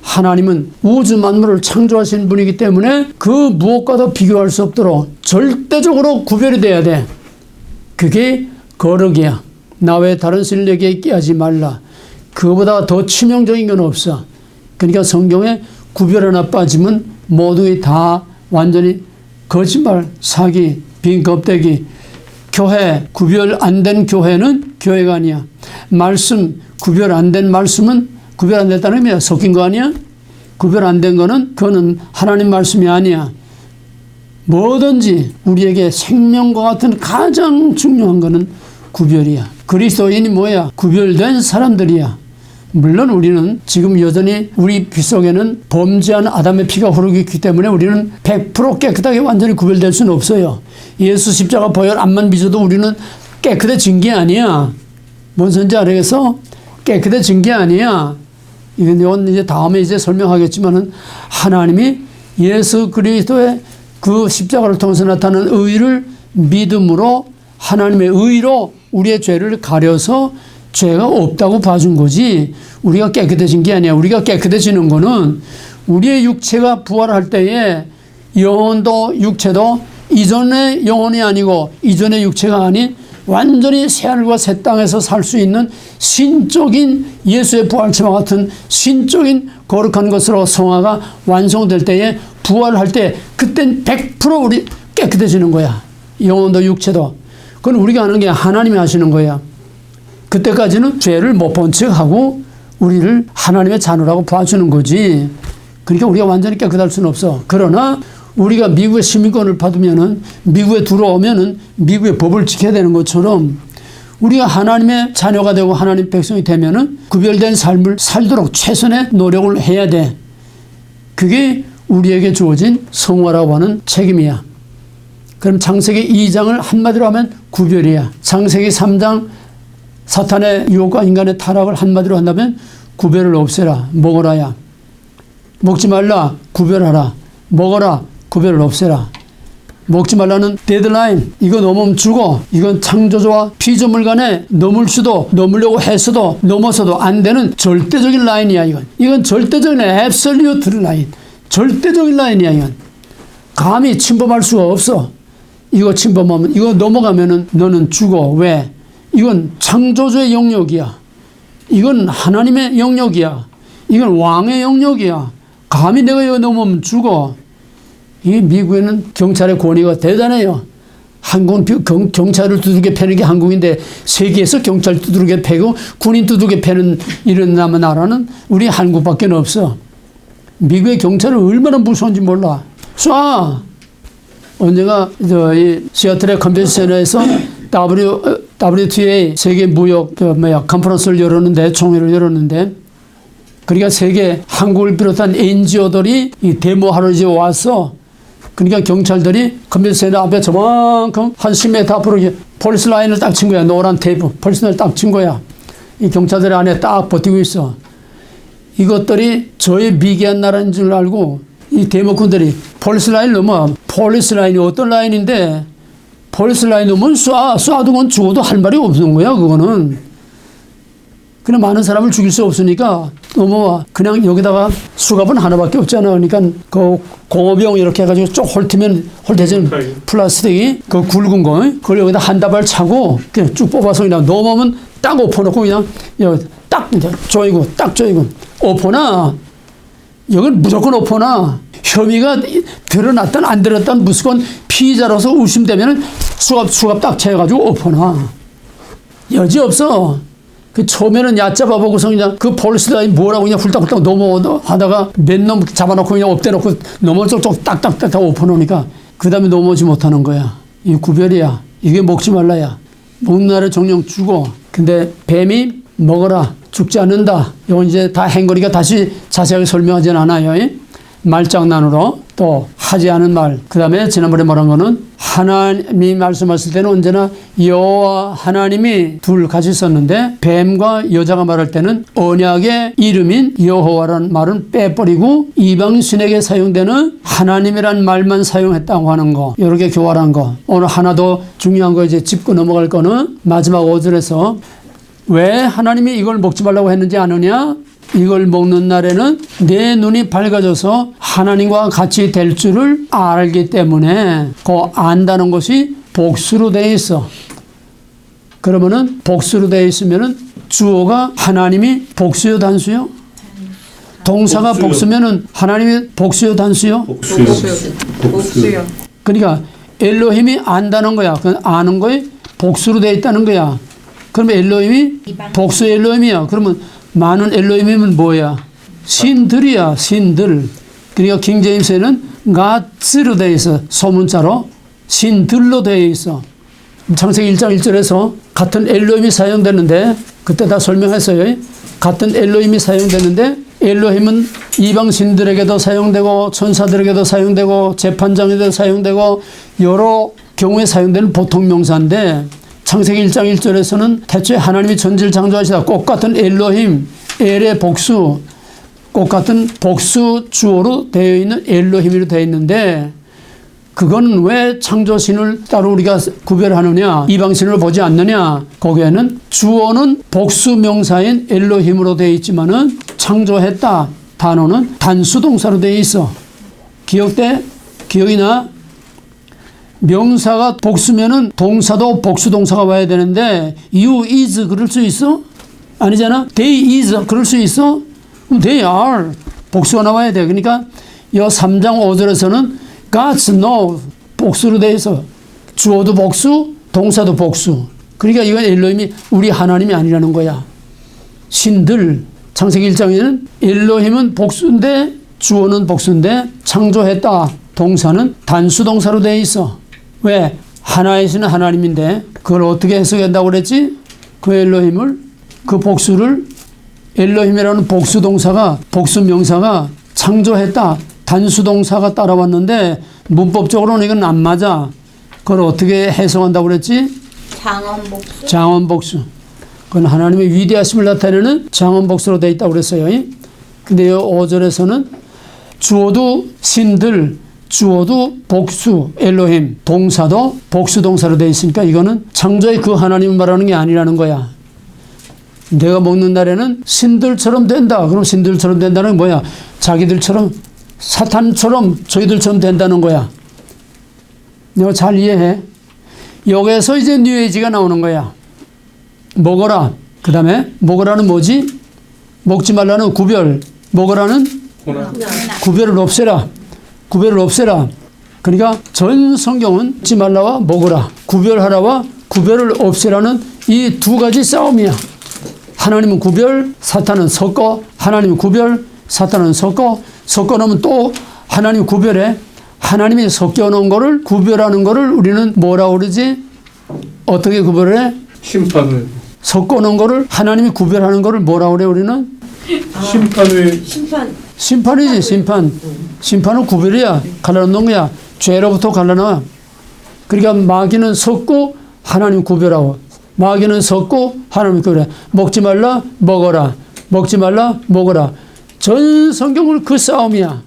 하나님은 우주 만물을 창조하신 분이기 때문에 그 무엇과도 비교할 수 없도록 절대적으로 구별이 돼야 돼. 그게 거룩이야. 나 외에 다른 신을 내게 있게 하지 말라. 그거보다 더 치명적인 건 없어. 그러니까 성경에 구별 하나 빠지면 모두 다 완전히 거짓말, 사기, 빈 껍데기, 교회, 구별 안 된 교회는 교회가 아니야. 말씀, 구별 안 된 말씀은 구별 안 됐다는 의미야. 섞인 거 아니야? 구별 안 된 거는 그거는 하나님 말씀이 아니야. 뭐든지 우리에게 생명과 같은 가장 중요한 거는 구별이야. 그리스도인이 뭐야? 구별된 사람들이야. 물론 우리는 지금 여전히 우리 피 속에는 범죄한 아담의 피가 흐르고 있기 때문에 우리는 100% 깨끗하게 완전히 구별될 수는 없어요. 예수 십자가 보혈 안만 빚어도 우리는 깨끗해진 게 아니야. 뭔 소리인지 알겠어? 깨끗해진 게 아니야. 이건 이제 다음에 이제 설명하겠지만은 하나님이 예수 그리스도의 그 십자가를 통해서 나타나는 의를 믿음으로 하나님의 의로 우리의 죄를 가려서 죄가 없다고 봐준 거지 우리가 깨끗해진 게 아니야. 우리가 깨끗해지는 거는 우리의 육체가 부활할 때에 영혼도 육체도 이전의 영혼이 아니고 이전의 육체가 아닌 완전히 새하늘과 새 땅에서 살 수 있는 신적인 예수의 부활체와 같은 신적인 거룩한 것으로 성화가 완성될 때에 부활할 때 그땐 100% 우리 깨끗해지는 거야. 영혼도 육체도. 그건 우리가 하는 게 하나님이 하시는 거야. 그때까지는 죄를 못 본 척하고 우리를 하나님의 자녀라고 봐주는 거지. 그러니까 우리가 완전히 깨끗할 수는 없어. 그러나 우리가 미국의 시민권을 받으면은 미국에 들어오면은 미국의 법을 지켜야 되는 것처럼 우리가 하나님의 자녀가 되고 하나님 백성이 되면은 구별된 삶을 살도록 최선의 노력을 해야 돼. 그게 우리에게 주어진 성화라고 하는 책임이야. 그럼 창세기 2장을 한마디로 하면 구별이야. 창세기 3장 사탄의 유혹과 인간의 타락을 한마디로 한다면 구별을 없애라. 먹어라야. 먹지 말라. 구별하라. 먹어라. 구별을 없애라. 먹지 말라는 데드라인. 이거 넘으면 죽어. 이건 창조주와 피조물 간에 넘을 수도 넘으려고 했어도 넘어서도 안 되는 절대적인 라인이야. 이건 절대적인 앱솔루트 라인. 절대적인 라인이야. 이건 감히 침범할 수가 없어. 이거 침범하면 이거 넘어가면은 너는 죽어. 왜? 이건 창조주의 영역이야. 이건 하나님의 영역이야. 이건 왕의 영역이야. 감히 내가 이거 넘으면 죽어. 이 미국에는 경찰의 권위가 대단해요. 한국은 경찰을 두들겨 패는 게 한국인데 세계에서 경찰 두들겨 패고 군인 두들겨 패는 이런 나라는 우리 한국밖에 없어. 미국의 경찰은 얼마나 무서운지 몰라. 쏴! 언제가 이 시애틀의 컨벤션 센터에서 WTA 세계 무역 컨퍼런스를 열었는데 총회를 열었는데 그러니까 세계 한국을 비롯한 NGO들이 이 데모하러 이제 와서 그러니까 경찰들이 컨벤션 센터 앞에 저만큼 한 10m 앞으로 폴리스 라인을 딱 친 거야. 노란 테이프 폴리스 라인을 딱 친 거야. 이 경찰들 안에 딱 버티고 있어. 이것들이 저의 미개한 나라인 줄 알고 이 데모꾼들이 폴리스 라인을 넘어. 폴리스 라인이 어떤 라인인데 폴리스 라인 넘으면 쏴도 건 죽어도 할 말이 없는 거야. 그거는 그냥 많은 사람을 죽일 수 없으니까 넘어와. 그냥 여기다가 수갑은 하나밖에 없잖아. 그러니까 그 공업용 이렇게 해가지고 쭉 홀대진 플라스틱이 그 굵은 거 그걸 여기다 한 다발 차고 그냥 쭉 뽑아서 그냥 넘어오면 딱 엎어놓고 그냥 딱 조이고 딱 조이고 엎어놔. 여긴 무조건 엎어놔. 혐의가 드러났든 안 드러났든 무조건 피의자로서 의심되면 수갑 딱 채워가지고 엎어놔. 여지 없어. 그 처음에는 얕잡아 보고서 그냥 그 폴리스라인 뭐라고 그냥 훌딱훌딱 넘어하다가 몇 놈 잡아놓고 그냥 엎대놓고 넘어 쪽쪽 딱딱딱 엎어놓으니까 그 다음에 넘어오지 못하는 거야. 이 구별이야. 이게 먹지 말라야. 먹는 날에 정령 죽어. 근데 뱀이 먹어라. 죽지 않는다. 이건 이제 다 행거리가 다시 자세하게 설명하진 않아요. 말장난으로 또 하지 않은 말. 그 다음에 지난번에 말한 거는 하나님이 말씀하실 때는 언제나 여호와 하나님이 둘 같이 있었는데 뱀과 여자가 말할 때는 언약의 이름인 여호와라는 말은 빼버리고 이방신에게 사용되는 하나님이란 말만 사용했다고 하는 거. 이렇게 교활한 거. 오늘 하나 더 중요한 거 이제 짚고 넘어갈 거는 마지막 5절에서 왜 하나님이 이걸 먹지 말라고 했는지 아느냐? 이걸 먹는 날에는 내 눈이 밝아져서 하나님과 같이 될 줄을 알기 때문에 그 안다는 것이 복수로 되어 있어. 그러면은 복수로 되어 있으면은 주어가 하나님이 복수요 단수요? 동사가 복수면은 하나님이 복수요 단수요? 복수요. 복수요. 그러니까 엘로힘이 안다는 거야. 그 아는 거에 복수로 되어 있다는 거야. 그러면 엘로힘이 복수 엘로힘이야. 그러면 많은 엘로힘이면 뭐야? 신들이야, 신들. 그러니까 킹제임스에는 Gods로 되어 있어. 소문자로 신들로 되어 있어. 창세기 1장 1절에서 같은 엘로힘이 사용되는데 그때 다 설명했어요. 같은 엘로힘이 사용되는데 엘로힘은 이방 신들에게도 사용되고 천사들에게도 사용되고 재판장에도 사용되고 여러 경우에 사용되는 보통 명사인데 창세기 1장 1절에서는 태초에 하나님이 천지를 창조하시다 꼭 같은 엘로힘, 엘의 복수, 꼭 같은 복수 주어로 되어 있는 엘로힘으로 되어 있는데 그건 왜 창조신을 따로 우리가 구별하느냐, 이방신을 보지 않느냐. 거기에는 주어는 복수 명사인 엘로힘으로 되어 있지만은 창조했다 단어는 단수동사로 되어 있어. 기억이나? 명사가 복수면은 동사도 복수동사가 와야 되는데 you is 그럴 수 있어? 아니잖아. they is 그럴 수 있어? 그럼 they are 복수가 나와야 돼. 그러니까 이 3장 5절에서는 God's no 복수로 되어 있어. 주어도 복수, 동사도 복수. 그러니까 이건 엘로힘이 우리 하나님이 아니라는 거야. 신들. 창세기 1장에는 엘로힘은 복수인데 주어는 복수인데 창조했다. 동사는 단수동사로 되어 있어. 왜? 하나의 신은 하나님인데 그걸 어떻게 해석한다고 그랬지? 그 엘로힘을, 그 복수를 엘로힘이라는 복수동사가, 복수명사가 창조했다. 단수동사가 따라왔는데 문법적으로는 이건 안 맞아. 그걸 어떻게 해석한다고 그랬지? 장원복수. 장원복수. 그건 하나님의 위대하심을 나타내는 장원복수로 되어 있다고 그랬어요. 근데 이 5절에서는 주어도 신들, 주어도 복수, 엘로힘, 동사도 복수동사로 되어 있으니까 이거는 창조의 그 하나님을 말하는 게 아니라는 거야. 내가 먹는 날에는 신들처럼 된다. 그럼 신들처럼 된다는 게 뭐야? 자기들처럼 사탄처럼 저희들처럼 된다는 거야. 내가 잘 이해해? 여기에서 이제 뉴에이지가 나오는 거야. 먹어라. 그 다음에 먹으라는 뭐지? 먹지 말라는 구별. 먹으라는 구별을 없애라. 구별을 없애라. 그러니까 전 성경은 먹지 말라와 먹으라. 구별하라와 구별을 없애라는 이 두 가지 싸움이야. 하나님은 구별, 사탄은 섞어. 하나님은 구별, 사탄은 섞어. 섞어놓으면 또 하나님 구별해. 하나님이 섞여놓은 거를 구별하는 거를 우리는 뭐라고 그러지? 어떻게 구별해? 심판을. 섞어놓은 거를 하나님이 구별하는 거를 뭐라고 그래 우리는? 심판을. 심판이지 심판. 심판은 구별이야. 갈라놓는 거야. 죄로부터 갈라놔. 그러니까 마귀는 섞고 하나님 구별하고 마귀는 섞고 하나님 구별해. 먹지 말라 먹어라. 먹지 말라 먹어라. 전 성경은 그 싸움이야.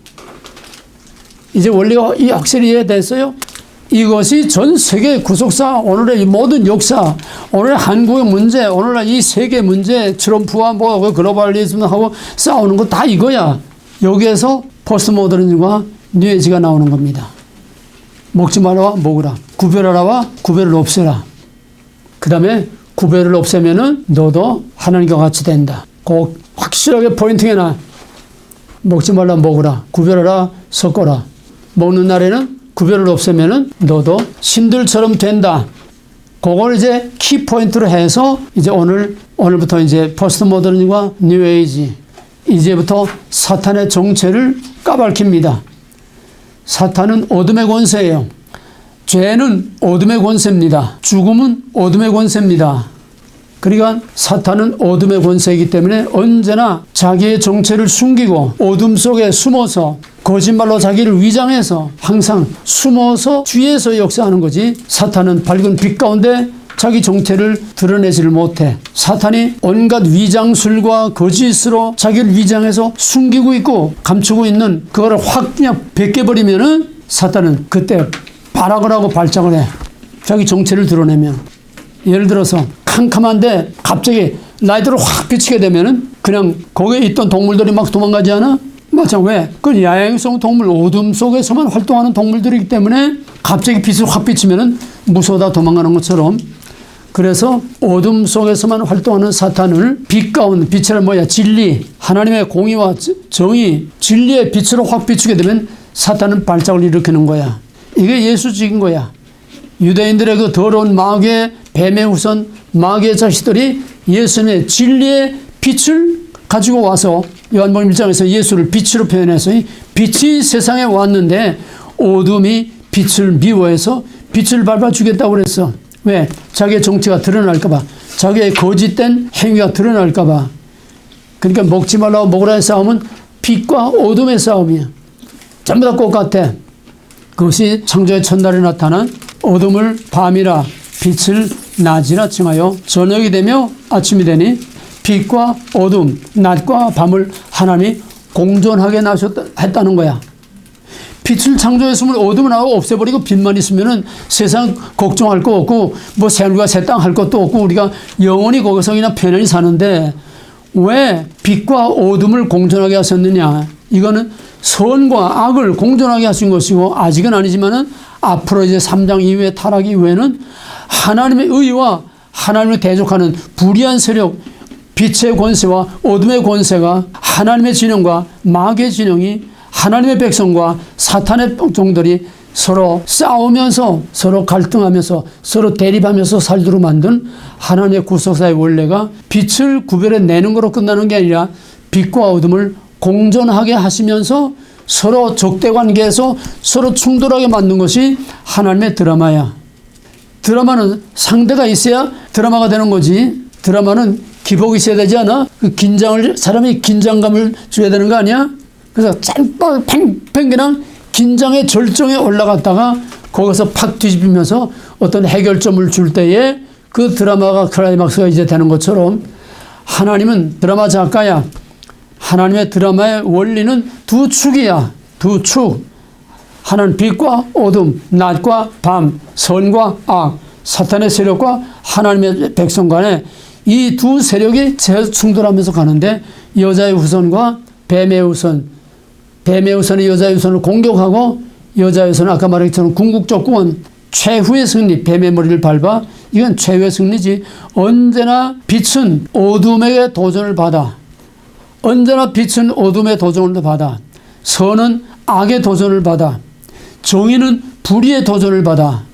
이제 원리가 이 확실히 이해됐어요? 이것이 전 세계 구속사, 오늘의 이 모든 역사, 오늘 한국의 문제, 오늘날 이 세계 문제, 트럼프와 뭐 글로벌리즘하고 싸우는 거 다 이거야. 여기에서 포스트모더니즘과 뉴에이지가 나오는 겁니다. 먹지 말라와 먹으라. 구별하라와 구별을 없애라. 그 다음에 구별을 없애면은 너도 하나님과 같이 된다. 꼭 확실하게 포인팅해놔. 먹지 말라 먹으라. 구별하라 섞어라. 먹는 날에는 구별을 없애면은 너도 신들처럼 된다. 그걸 이제 키포인트로 해서 이제 오늘부터 이제 포스트 모더니즘과 뉴에이지 이제부터 사탄의 정체를 까발킵니다. 사탄은 어둠의 권세예요. 죄는 어둠의 권세입니다. 죽음은 어둠의 권세입니다. 그러니까 사탄은 어둠의 권세이기 때문에 언제나 자기의 정체를 숨기고 어둠 속에 숨어서 거짓말로 자기를 위장해서 항상 숨어서 뒤에서 역사하는 거지. 사탄은 밝은 빛 가운데 자기 정체를 드러내지를 못해. 사탄이 온갖 위장술과 거짓으로 자기를 위장해서 숨기고 있고 감추고 있는 그거를 확 그냥 벗겨버리면은 사탄은 그때 발악을 하고 발작을 해. 자기 정체를 드러내면. 예를 들어서 캄캄한데 갑자기 라이트를 확 비치게 되면은 그냥 거기에 있던 동물들이 막 도망가지 않아? 맞아. 왜? 그건 야행성 동물, 어둠 속에서만 활동하는 동물들이기 때문에 갑자기 빛을 확 비치면은 무서워다 도망가는 것처럼. 그래서 어둠 속에서만 활동하는 사탄을 빛 가운데, 빛이란 뭐야? 진리, 하나님의 공의와 정의, 진리의 빛으로 확 비추게 되면 사탄은 발작을 일으키는 거야. 이게 예수적인 거야. 유대인들의 그 더러운 마귀의 뱀의 후손 마귀의 자식들이 예수님의 진리의 빛을 가지고 와서 요한복음 1장에서 예수를 빛으로 표현해서 이 빛이 세상에 왔는데 어둠이 빛을 미워해서 빛을 밟아 주겠다고 그랬어. 왜? 자기의 정체가 드러날까 봐. 자기의 거짓된 행위가 드러날까 봐. 그러니까 먹지 말라고 먹으라의 싸움은 빛과 어둠의 싸움이야. 전부 다 똑같아. 그것이 창조의 첫날에 나타난 어둠을 밤이라 빛을 낮이라 칭하여 저녁이 되며 아침이 되니 빛과 어둠, 낮과 밤을 하나님이 공존하게 했다는 거야. 빛을 창조했으면 어둠은 하고 없애버리고 빛만 있으면은 세상 걱정할 거 없고 뭐 새누리가 새 땅 할 것도 없고 우리가 영원히 거기서 그냥 편안히 사는데 왜 빛과 어둠을 공존하게 하셨느냐? 이거는 선과 악을 공존하게 하신 것이고 아직은 아니지만은 앞으로 이제 3장 이후의 타락 이후에는 하나님의 의와 하나님을 대적하는 불의한 세력, 빛의 권세와 어둠의 권세가 하나님의 진영과 마귀의 진영이 하나님의 백성과 사탄의 종들이 서로 싸우면서 서로 갈등하면서 서로 대립하면서 살도록 만든 하나님의 구속사의 원래가 빛을 구별해내는 것으로 끝나는 게 아니라 빛과 어둠을 공존하게 하시면서 서로 적대관계에서 서로 충돌하게 만든 것이 하나님의 드라마야. 드라마는 상대가 있어야 드라마가 되는 거지. 드라마는 기복이 있어야 되지 않아? 그 사람이 긴장감을 줘야 되는 거 아니야? 그래서 짧고 팽팽 그냥 긴장의 절정에 올라갔다가 거기서 팍 뒤집히면서 어떤 해결점을 줄 때에 그 드라마가 클라이막스가 이제 되는 것처럼 하나님은 드라마 작가야. 하나님의 드라마의 원리는 두 축이야. 두 축. 하나는 빛과 어둠, 낮과 밤, 선과 악, 사탄의 세력과 하나님의 백성 간에 이 두 세력이 충돌하면서 가는데 여자의 후손과 뱀의 후손, 뱀의 후손이 여자의 후손을 공격하고 여자의 후손은 아까 말한 것처럼 궁극적 구원, 최후의 승리, 뱀의 머리를 밟아 이건 최후의 승리지. 언제나 빛은 어둠에게 도전을 받아. 언제나 빛은 어둠의 도전을 받아. 선은 악의 도전을 받아. 정의는 불의의 도전을 받아.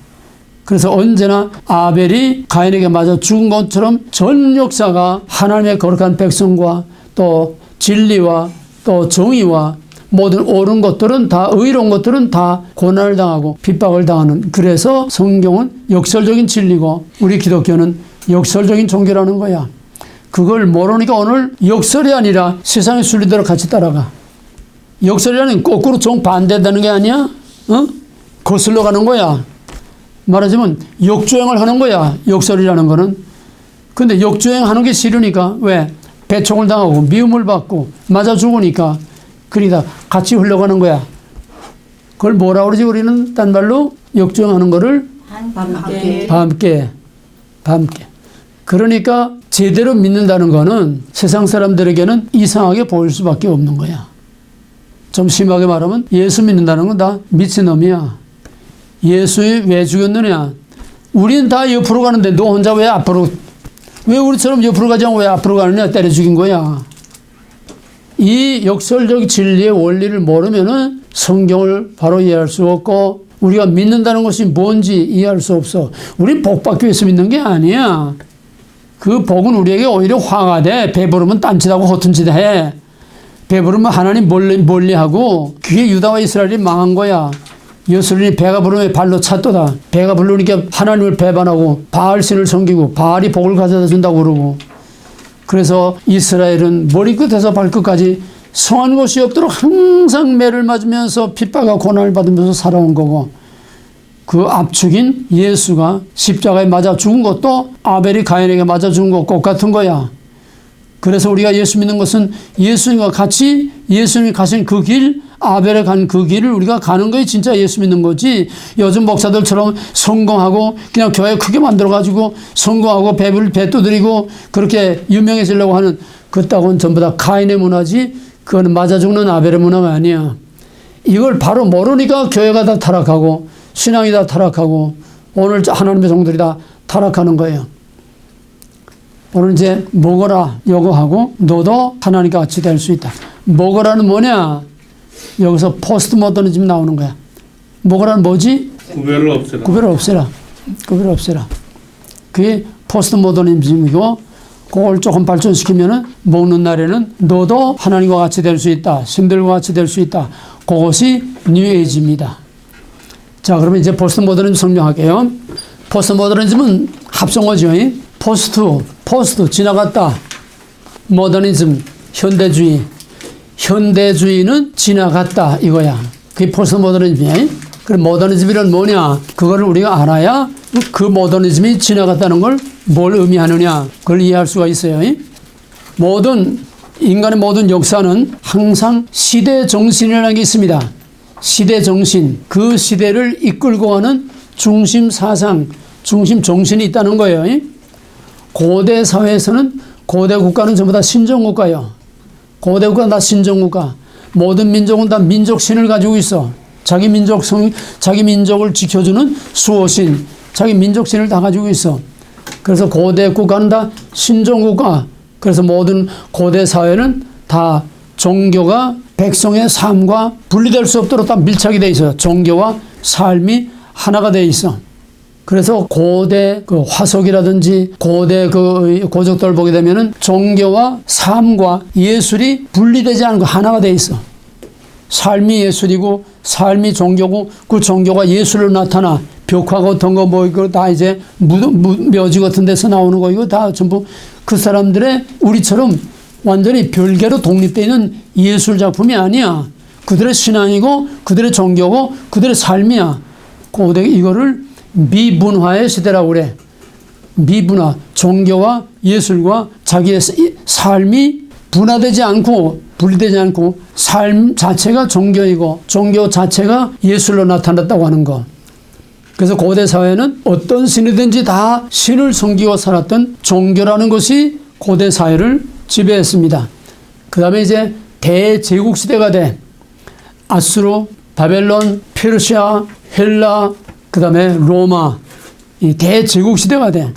그래서 언제나 아벨이 가인에게 맞아 죽은 것처럼 전 역사가 하나님의 거룩한 백성과 또 진리와 또 정의와 모든 옳은 것들은 다 의로운 것들은 다 고난을 당하고 핍박을 당하는, 그래서 성경은 역설적인 진리고 우리 기독교는 역설적인 종교라는 거야. 그걸 모르니까 오늘 역설이 아니라 세상의 순리대로 같이 따라가. 역설이라는 거꾸로 정반대되는 게 아니야. 거슬러 가는 거야. 말하자면 역주행을 하는 거야. 역설이라는 거는. 근데 역주행하는 게 싫으니까 왜? 배총을 당하고 미움을 받고 맞아 죽으니까 그러다 같이 흘러가는 거야. 그걸 뭐라 그러지? 우리는 딴 말로 역주행하는 거를 함께. 그러니까 제대로 믿는다는 거는 세상 사람들에게는 이상하게 보일 수밖에 없는 거야. 좀 심하게 말하면 예수 믿는다는 건 다 미친놈이야. 예수에 왜 죽였느냐? 우리는 다 옆으로 가는데 너 혼자 왜 앞으로, 왜 우리처럼 옆으로 가지 않고 왜 앞으로 가느냐? 때려 죽인 거야. 이 역설적 진리의 원리를 모르면은 성경을 바로 이해할 수 없고 우리가 믿는다는 것이 뭔지 이해할 수 없어. 우리 복 받기 위해서 믿는 게 아니야. 그 복은 우리에게 오히려 화가 돼. 배부르면 딴짓하고 허튼 짓 해. 배부르면 하나님 멀리하고. 그게 유다와 이스라엘이 망한 거야. 여슬린이 배가 부르면 발로 찼도다. 배가 부르니까 하나님을 배반하고 바알신을 섬기고 바알이 복을 가져다 준다고 그러고. 그래서 이스라엘은 머리끝에서 발끝까지 성한 것이 없도록 항상 매를 맞으면서 핍박과 고난을 받으면서 살아온 거고, 그 압축인 예수가 십자가에 맞아 죽은 것도 아벨이 가인에게 맞아 죽은 것 똑같은 거야. 그래서 우리가 예수 믿는 것은 예수님과 같이 예수님이 가신 그 길, 아벨에 간 그 길을 우리가 가는 거에 진짜 예수 믿는 거지. 요즘 목사들처럼 성공하고 그냥 교회 크게 만들어가지고 성공하고 배 두드리고 그렇게 유명해지려고 하는 그따구는 전부 다 가인의 문화지. 그거는 맞아 죽는 아벨의 문화가 아니야. 이걸 바로 모르니까 교회가 다 타락하고 신앙이 다 타락하고 오늘 하나님의 종들이 다 타락하는 거예요. 오늘 이제 먹어라 요거하고 너도 하나님과 같이 될 수 있다. 먹어라는 뭐냐? 여기서 포스트 모더니즘 나오는 거야. 먹어라는 뭐지? 구별을 없애라. 구별을 없애라. 그걸 없애라. 그게 포스트 모더니즘이고, 그걸 조금 발전시키면은 먹는 날에는 너도 하나님과 같이 될 수 있다. 신들과 같이 될 수 있다. 그것이 뉴에이지입니다. 자, 그러면 이제 포스트 모더니즘 설명할게요. 포스트 모더니즘은 합성어죠. 포스트 지나갔다. 모더니즘 현대주의. 현대주의는 지나갔다 이거야. 그게 포스트 모더니즘이야. 그럼 모더니즘이란 뭐냐? 그거를 우리가 알아야 그 모더니즘이 지나갔다는 걸 뭘 의미하느냐? 그걸 이해할 수가 있어요. 인간의 모든 역사는 항상 시대 정신이라는 게 있습니다. 시대 정신, 그 시대를 이끌고 가는 중심 사상, 중심 정신이 있다는 거예요. 고대 사회에서는 고대 국가는 전부 다 신정국가예요. 고대 국가는 다 신정국가. 모든 민족은 다 민족신을 가지고 있어. 자기 민족을 지켜주는 수호신, 자기 민족신을 다 가지고 있어. 그래서 고대 국가는 다 신정국가. 그래서 모든 고대 사회는 다 종교가 백성의 삶과 분리될 수 없도록 다 밀착이 돼 있어요. 종교와 삶이 하나가 돼 있어. 그래서 고대 그 화석이라든지 고대 그 고적들 보게 되면은 종교와 삶과 예술이 분리되지 않고 하나가 돼 있어. 삶이 예술이고 삶이 종교고 그 종교가 예술로 나타나. 벽화 같은 거 뭐 이거 다 이제 묘지 같은 데서 나오는 거 이거 다 전부 그 사람들의 우리처럼 완전히 별개로 독립되어 있는 예술 작품이 아니야. 그들의 신앙이고 그들의 종교고 그들의 삶이야. 고대 이거를 미분화의 시대라고 그래. 미분화, 종교와 예술과 자기의 삶이 분화되지 않고 분리되지 않고 삶 자체가 종교이고 종교 자체가 예술로 나타났다고 하는 거. 그래서 고대 사회는 어떤 신이든지 다 신을 섬기고 살았던 종교라는 것이 고대 사회를 지배했습니다. 그 다음에 이제 대제국 시대가 돼. 아수르, 바벨론, 페르시아, 헬라, 그 다음에 로마. 이 대제국 시대가 돼.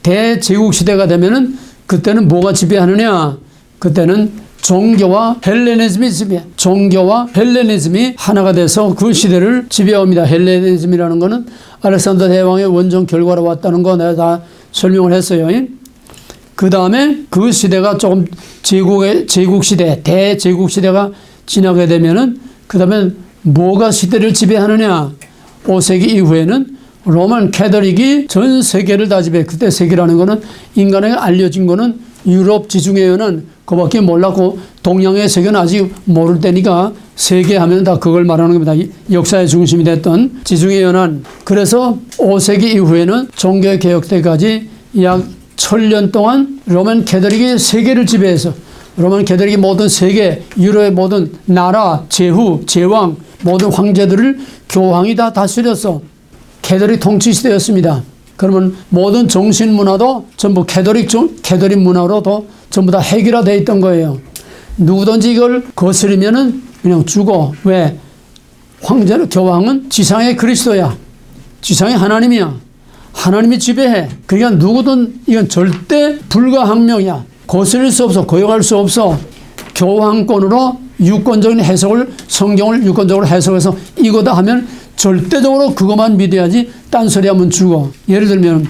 대제국 시대가 되면은 그때는 뭐가 지배하느냐? 그때는 종교와 헬레니즘이 지배. 종교와 헬레니즘이 하나가 돼서 그 시대를 지배합니다. 헬레니즘이라는 거는 알렉산더 대왕의 원정 결과로 왔다는 거 내가 다 설명을 했어요. 그 다음에 그 시대가 조금 제국 시대, 대제국 시대가 지나게 되면은 그 다음에 뭐가 시대를 지배하느냐? 5세기 이후에는 로만 캐더릭이 전 세계를 다 지배. 그때 세계라는 거는 인간에게 알려진 거는 유럽 지중해 연안 그밖에 몰랐고 동양의 세계는 아직 모를 때니까 세계 하면 다 그걸 말하는 겁니다. 역사의 중심이 됐던 지중해 연안. 그래서 5세기 이후에는 종교 개혁 때까지 약 1000년 동안 로만 캐더릭이 세계를 지배해서 로만 캐더릭이 모든 세계, 유럽의 모든 나라, 제후, 제왕, 모든 황제들을 교황이 다 다스렸어. 캐더릭 통치 시대였습니다. 그러면 모든 정신 문화도 전부 캐더릭 문화로도 전부 다 해결화되어 있던 거예요. 누구든지 이걸 거스르면은 그냥 죽어. 왜? 교황은 지상의 그리스도야. 지상의 하나님이야. 하나님이 지배해. 그러니까 누구든 이건 절대 불가항명이야. 거스릴 수 없어. 거역할 수 없어. 교황권으로 유권적인 해석을 성경을 유권적으로 해석해서 이거다 하면 절대적으로 그것만 믿어야지 딴소리 하면 죽어. 예를 들면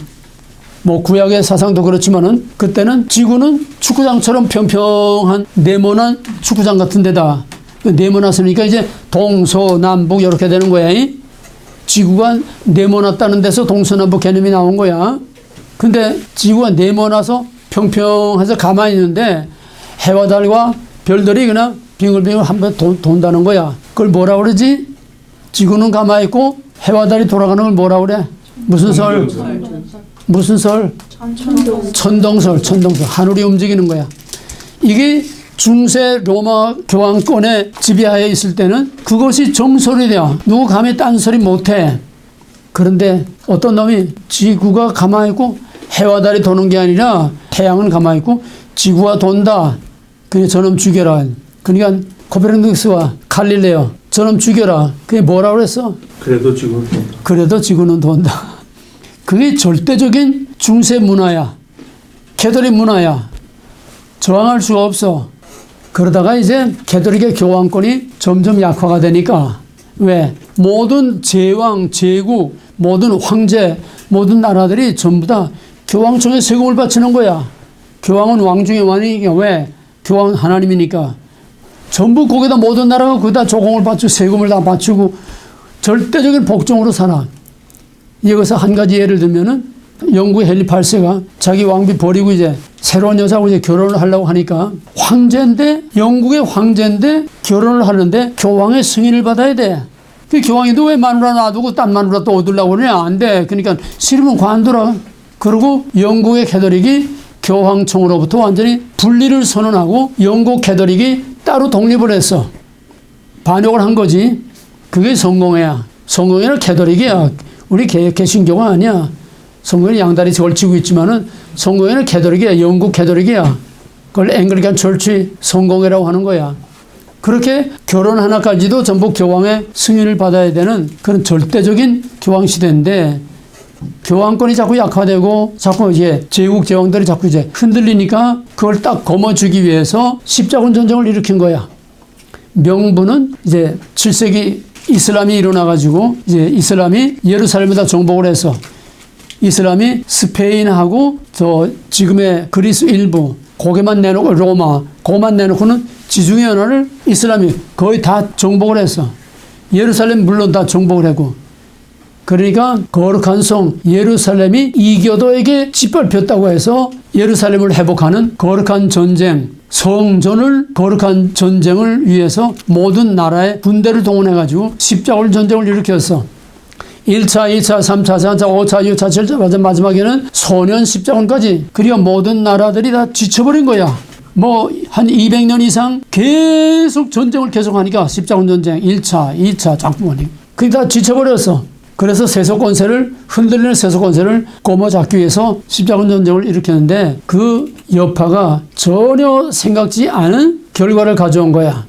뭐 구약의 사상도 그렇지만은 그때는 지구는 축구장처럼 평평한 네모난 축구장 같은 데다 네모났으니까 이제 동서남북 이렇게 되는 거야. 지구가 네모났다는 데서 동서남북 개념이 나온 거야. 근데 지구가 네모나서 평평해서 가만히 있는데 해와 달과 별들이 그냥 빙글빙글 한번 돈다는 거야. 그걸 뭐라 그러지? 지구는 가만히 있고 해와 달이 돌아가는 걸 뭐라 그래? 무슨 설? 무슨 설? 천동설. 하늘이 움직이는 거야. 이게 중세 로마 교황권의 지배하에 있을 때는 그것이 정설이 돼요. 누구 감히 딴소리 못해. 그런데 어떤 놈이 지구가 가만히 있고 해와 달이 도는 게 아니라 태양은 가만히 있고 지구가 돈다. 그러니까 저놈 죽여라. 그러니까 코페르니쿠스와 갈릴레오 저놈 죽여라. 그게 뭐라고 그랬어? 그래도 지구는 돈다. 그래도 지구는 돈다. 그게 절대적인 중세 문화야. 캐톨릭 문화야. 저항할 수가 없어. 그러다가 이제 캐톨릭의 교황권이 점점 약화가 되니까 왜? 모든 제왕, 제국, 모든 황제, 모든 나라들이 전부 다 교황청에 세금을 바치는 거야. 교황은 왕 중에 왕이니까. 왜? 교황은 하나님이니까. 전부 거기다 모든 나라가 거기다 조공을 바치고 세금을 다 바치고 절대적인 복종으로 살아. 여기서 한 가지 예를 들면은 영국의 헨리 8세가 자기 왕비 버리고 이제 새로운 여자하고 이제 결혼을 하려고 하니까 황제인데, 영국의 황제인데 결혼을 하는데 교황의 승인을 받아야 돼. 그 교황이 너 왜 마누라 놔두고 딴 마누라 또 얻으려고 그러냐? 안 돼. 그러니까 싫으면 관둬라. 그리고 영국의 캐톨릭이 교황청으로부터 완전히 분리를 선언하고 영국 캐톨릭이 따로 독립을 했어. 반역을 한 거지. 그게 성공회야. 성공회는 캐톨릭이야. 우리 개신교가 아니야. 성공회는 양다리 걸치고 있지만은 성공회는 캐톨릭이야. 영국 캐톨릭이야. 그걸 앵글리칸 철치 성공회라고 하는 거야. 그렇게 결혼 하나까지도 전부 교황의 승인을 받아야 되는 그런 절대적인 교황 시대인데, 교황권이 자꾸 약화되고 자꾸 이제 제국 제왕들이 자꾸 이제 흔들리니까 그걸 딱 거머쥐기 위해서 십자군 전쟁을 일으킨 거야. 명분은 이제 7세기 이슬람이 일어나가지고 이제 이슬람이 예루살렘에다 정복을 해서 이슬람이 스페인하고 저 지금의 그리스 일부 거기만 내놓고 로마 거기만 내놓고는 지중해 연안을 이슬람이 거의 다 정복을 했어. 예루살렘 물론 다 정복을 하고. 그러니까 거룩한 성 예루살렘이 이교도에게 짓밟혔다고 해서 예루살렘을 회복하는 거룩한 전쟁, 성전을 거룩한 전쟁을 위해서 모든 나라의 군대를 동원해가지고 십자군 전쟁을 일으켰어. 1차, 2차, 3차, 4차, 5차, 6차, 7차, 마지막에는 소년 십자군까지. 그러니까 모든 나라들이 다 지쳐버린 거야. 뭐 한 200년 이상 계속 전쟁을 계속하니까 십자군 전쟁 1차, 2차 자꾸 하니 그게 다 지쳐버렸어. 그래서 세속권세를 흔들리는 세속권세를 꼬머잡기 위해서 십자군 전쟁을 일으켰는데 그 여파가 전혀 생각지 않은 결과를 가져온 거야.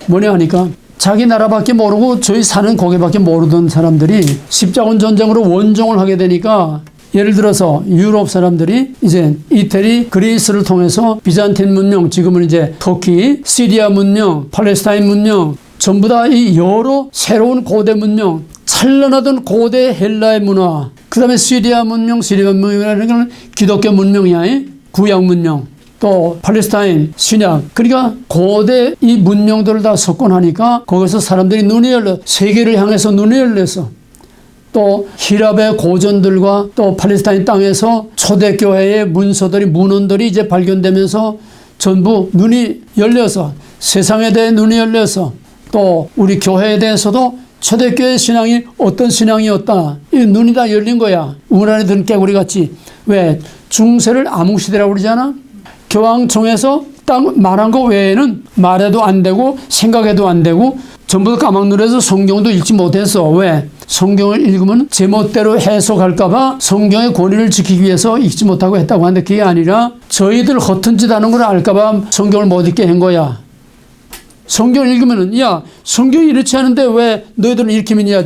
뭐냐 하니까 자기 나라밖에 모르고 저희 사는 거기밖에 모르던 사람들이 십자군 전쟁으로 원정을 하게 되니까, 예를 들어서 유럽 사람들이 이제 이태리, 그리스를 통해서 비잔틴 문명, 지금은 이제 터키, 시리아 문명, 팔레스타인 문명, 전부 다 이 여러 새로운 고대 문명, 찬란하던 고대 헬라의 문화, 그 다음에 시리아 문명이라는 건 기독교 문명이야. 구약 문명, 또 팔레스타인, 신약. 그러니까 고대 이 문명들을 다 석권하니까 거기서 사람들이 눈이 열려, 세계를 향해서 눈이 열렸어. 또 히랍의 고전들과 또 팔레스타인 땅에서 초대교회의 문서들이, 문헌들이 이제 발견되면서 전부 눈이 열려서 세상에 대해 눈이 열려서 또 우리 교회에 대해서도 초대교회 신앙이 어떤 신앙이었다, 이 눈이 다 열린 거야. 운 안에 든 깨구리같이. 왜? 중세를 암흑시대라고 그러잖아. 교황청에서 딱 말한 거 외에는 말해도 안 되고 생각해도 안 되고 전부 다 까막눈에서 성경도 읽지 못했어. 왜? 성경을 읽으면 제멋대로 해석할까봐 성경의 권위를 지키기 위해서 읽지 못하고 했다고 하는데, 그게 아니라 저희들 허튼 짓 하는 걸 알까봐 성경을 못 읽게 한 거야. 성경을 읽으면은, 야, 성경이 이렇지 않은데 왜 너희들은 이렇게 믿냐.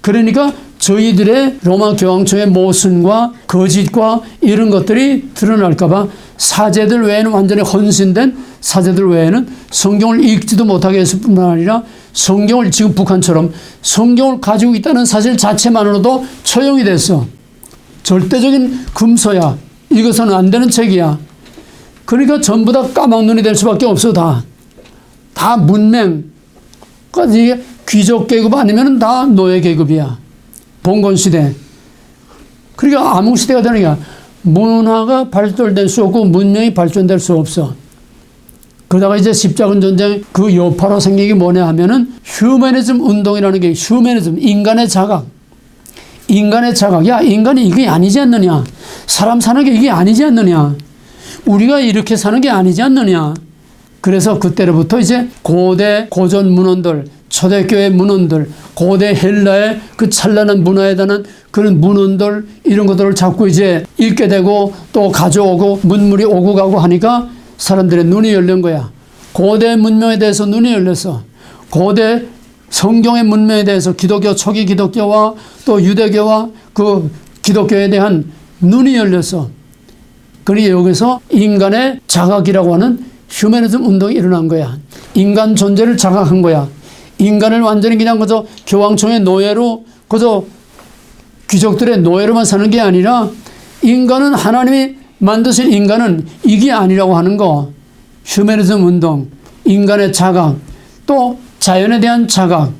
그러니까 저희들의 로마 교황청의 모순과 거짓과 이런 것들이 드러날까봐 사제들 외에는, 완전히 헌신된 사제들 외에는 성경을 읽지도 못하게 했을 뿐만 아니라 성경을, 지금 북한처럼 성경을 가지고 있다는 사실 자체만으로도 처형이 됐어. 절대적인 금서야. 읽어서는 안 되는 책이야. 그러니까 전부 다 까막눈이 될 수밖에 없어. 다 문맹. 그러니까 이게 귀족 계급 아니면 다 노예 계급이야. 봉건시대. 그러니까 암흑시대가 되니까 문화가 발달될 수 없고 문명이 발전될 수 없어. 그러다가 이제 십자군 전쟁 그 여파로 생긴 게 뭐냐 하면은 휴머니즘 운동이라는 게, 휴머니즘, 인간의 자각. 인간의 자각. 야, 인간이 이게 아니지 않느냐. 사람 사는 게 이게 아니지 않느냐. 우리가 이렇게 사는 게 아니지 않느냐. 그래서 그때로부터 이제 고대 고전 문헌들, 초대교회 문헌들, 고대 헬라의 그 찬란한 문화에 대한 그런 문헌들, 이런 것들을 자꾸 이제 읽게 되고 또 가져오고 문물이 오고 가고 하니까 사람들의 눈이 열린 거야. 고대 문명에 대해서 눈이 열렸어. 고대 성경의 문명에 대해서 기독교, 초기 기독교와 또 유대교와 그 기독교에 대한 눈이 열렸어. 그러니 여기서 인간의 자각이라고 하는 휴머니즘 운동이 일어난 거야. 인간 존재를 자각한 거야. 인간을 완전히 그냥 그저 교황청의 노예로 그저 귀족들의 노예로만 사는 게 아니라 인간은 하나님이 만드신 인간은 이게 아니라고 하는 거. 휴머니즘 운동, 인간의 자각, 또 자연에 대한 자각.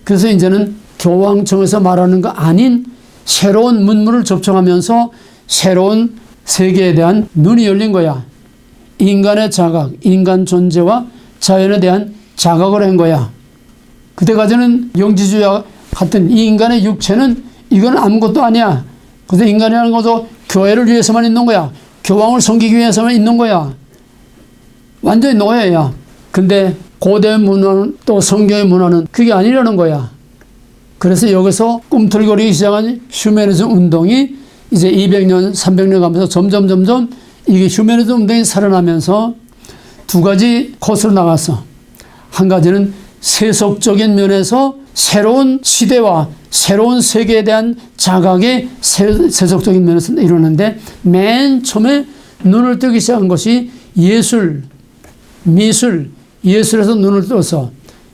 그래서 이제는 교황청에서 말하는 거 아닌 새로운 문물을 접촉하면서 새로운 세계에 대한 눈이 열린 거야. 인간의 자각, 인간 존재와 자연에 대한 자각을 한 거야. 그때까지는 영지주의와 같은 이 인간의 육체는 이건 아무것도 아니야. 그래서 인간이라는 것도 교회를 위해서만 있는 거야. 교황을 섬기기 위해서만 있는 거야. 완전히 노예야. 근데 고대 문화는 또 성경의 문화는 그게 아니라는 거야. 그래서 여기서 꿈틀거리기 시작한 휴머니즘 운동이 이제 200년, 300년 가면서 점점 이게 휴머니즘 운동이 살아나면서 두 가지 코스로 나갔어. 한 가지는 세속적인 면에서 새로운 시대와 새로운 세계에 대한 자각의 세속적인 면에서 이루는데 맨 처음에 눈을 뜨기 시작한 것이 예술, 미술, 예술에서 눈을 떠서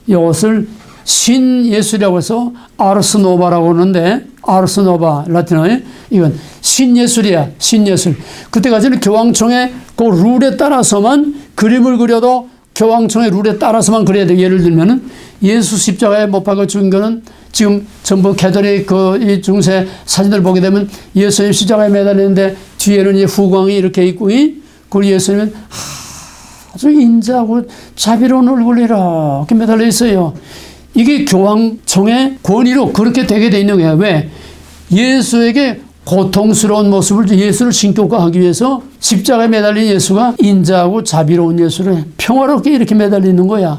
이것을 신예술이라고 해서 아르스노바라고 하는데 아르스노바 라틴어에 이건 신예술이야. 신예술. 그때까지는 교황청의 그 룰에 따라서만 그림을 그려도 교황청의 룰에 따라서만 그려야 돼. 예를 들면은 예수 십자가에 못 박아 죽은 거는 지금 전부 캐톨릭 이 중세 사진들 보게 되면 예수님 십자가에 매달리는데 뒤에는 이 후광이 이렇게 있고 그리고 예수님은 아주 인자하고 자비로운 얼굴이 이렇게 매달려 있어요. 이게 교황청의 권위로 그렇게 되게 돼 있는 거야. 왜? 예수에게 고통스러운 모습을 예수를 신격화하기 위해서 십자가에 매달린 예수가 인자하고 자비로운 예수를 평화롭게 이렇게 매달리는 거야.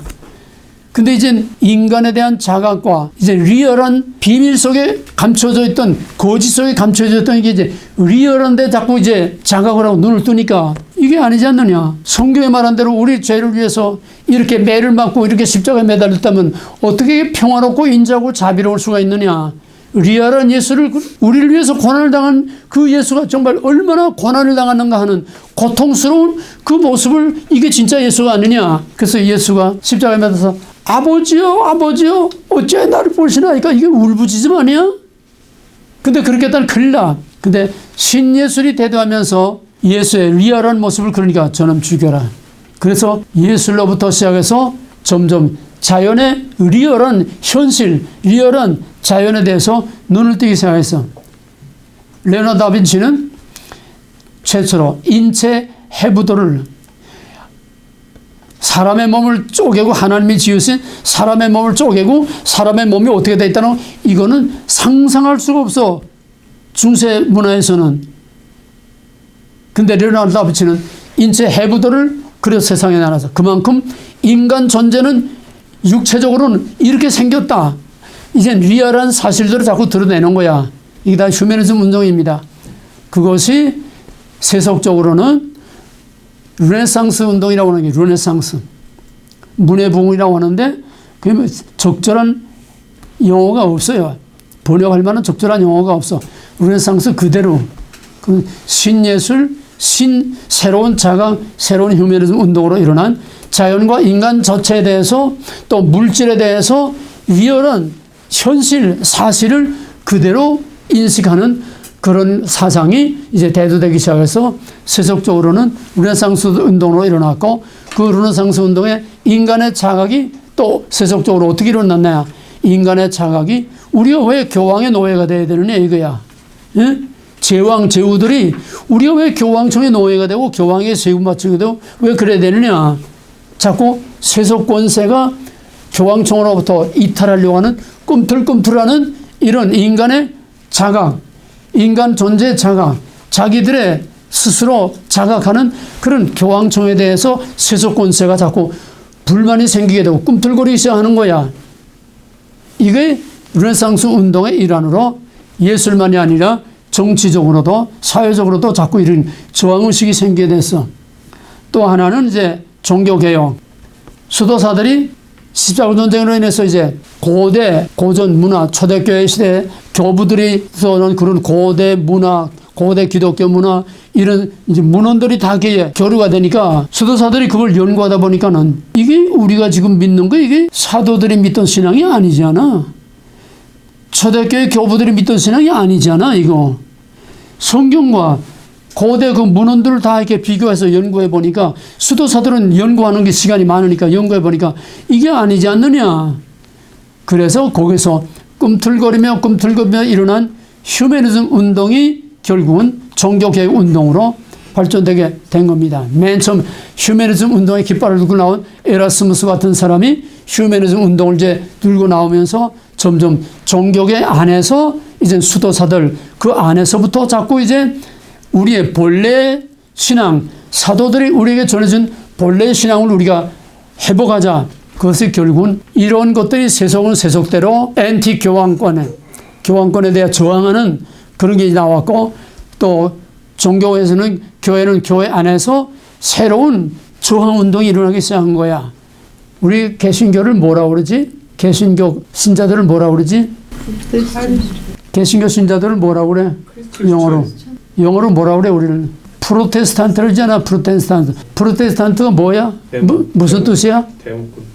근데 이제 인간에 대한 자각과 이제 리얼한 비밀 속에 감춰져 있던 거짓 속에 감춰져 있던 이게 이제 리얼한데 자꾸 이제 자각을 하고 눈을 뜨니까 이게 아니지 않느냐. 성경에 말한 대로 우리 죄를 위해서 이렇게 매를 맞고 이렇게 십자가에 매달렸다면 어떻게 평화롭고 인자하고 자비로울 수가 있느냐. 리얼한 예수를 우리를 위해서 고난을 당한 그 예수가 정말 얼마나 고난을 당하는가 하는 고통스러운 그 모습을 이게 진짜 예수가 아니냐. 그래서 예수가 십자가에 매달려서 아버지요 아버지요 어째 나를 보시나이까 이게 울부짖음 아니야? 근데 그렇게 했다면 큰일 나. 근데 신예술이 대두하면서 예수의 리얼한 모습을 그러니까 저놈 죽여라. 그래서 예술로부터 시작해서 점점 자연의 리얼한 현실, 리얼한 자연에 대해서 눈을 뜨기 시작했어. 레오나르도 다빈치는 최초로 인체 해부도를 사람의 몸을 쪼개고 하나님이 지으신 사람의 몸을 쪼개고 사람의 몸이 어떻게 되어 있다는 이거는 상상할 수가 없어. 중세 문화에서는. 근데 레오나르도 다빈치는 인체 해부도를 그래서 세상에 나눠서 그만큼 인간 존재는 육체적으로는 이렇게 생겼다. 이제 리얼한 사실들을 자꾸 드러내는 거야. 이게 다 휴머니즘 운동입니다. 그것이 세속적으로는 르네상스 운동이라고 하는 게 르네상스 문해부흥이라고 하는데 그게 적절한 용어가 없어요. 번역할 만한 적절한 용어가 없어. 르네상스 그대로 그 신예술, 새로운 자각, 새로운 휴머니즘 운동으로 일어난 자연과 인간 자체에 대해서 또 물질에 대해서 리얼한 현실, 사실을 그대로 인식하는 그런 사상이 이제 대두되기 시작해서 세속적으로는 르네상스 운동으로 일어났고 그 르네상스 운동에 인간의 자각이 또 세속적으로 어떻게 일어났냐. 인간의 자각이 우리가 왜 교황의 노예가 돼야 되느냐 이거야. 예? 제왕, 제후들이 우리가 왜 교황청의 노예가 되고 교황의 세금 바치게 되고 왜 그래야 되느냐. 자꾸 세속 권세가 교황청으로부터 이탈하려고 하는 꿈틀꿈틀하는 이런 인간의 자각, 인간 존재의 자각, 자기들의 스스로 자각하는 그런 교황청에 대해서 세속 권세가 자꾸 불만이 생기게 되고 꿈틀거리기 시작하는 거야. 이게 르네상스 운동의 일환으로 예술만이 아니라 정치적으로도 사회적으로도 자꾸 이런 저항의식이 생기게 됐어. 또 하나는 이제 종교개혁. 수도사들이 십자가 전쟁으로 인해서 이제 고대, 고전 문화, 초대교회 시대 교부들이 써놓은 그런 고대 문화, 고대 기독교 문화 이런 이제 문헌들이 다 교류가 되니까 수도사들이 그걸 연구하다 보니까는 이게 우리가 지금 믿는 거 이게 사도들이 믿던 신앙이 아니잖아. 초대교회 교부들이 믿던 신앙이 아니잖아. 이거 성경과 고대 그 문헌들을 다 이렇게 비교해서 연구해 보니까 수도사들은 연구하는 게 시간이 많으니까 연구해 보니까 이게 아니지 않느냐. 그래서 거기서 꿈틀거리며 일어난 휴머니즘 운동이 결국은 종교개혁 운동으로 발전되게 된 겁니다. 맨 처음 휴머니즘 운동의 깃발을 들고 나온 에라스무스 같은 사람이 휴머니즘 운동을 이제 들고 나오면서 점점 종교계 안에서 이제 수도사들 그 안에서부터 자꾸 이제 우리의 본래 신앙, 사도들이 우리에게 전해준 본래 신앙을 우리가 회복하자. 그것이 결국은 이런 것들이 세속은 세속대로 엔티 교황권에 대해 저항하는 그런 게 나왔고 또 종교에서는 교회는 교회 안에서 새로운 저항 운동이 일어나기 시작한 거야. 우리 개신교를 뭐라고 그러지? 개신교 신자들을 뭐라고 그러지? 개신교 신자들을 뭐라고 그래? 영어로 뭐라고 그래? 우리는 프로테스탄트를 하잖아. 프로테스탄트가 뭐야? 무슨 뜻이야? 대목군.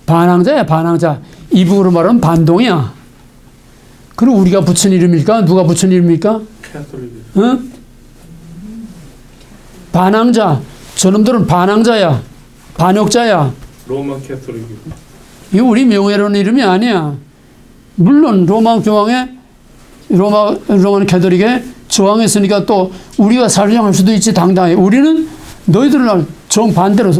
반항자야. 반항자. 이북으로 말하면 반동이야. 그리고 우리가 붙인 이름일까? 누가 붙인 이름일까? 캐톨릭. 응? 반항자. 저놈들은 반항자야. 반역자야. 로마 캐톨릭. 이거 우리 명예로운 이름이 아니야. 물론 로마 캐톨릭에 저항했으니까 또 우리가 살려할 수도 있지 당당해. 우리는 너희들을 정반대로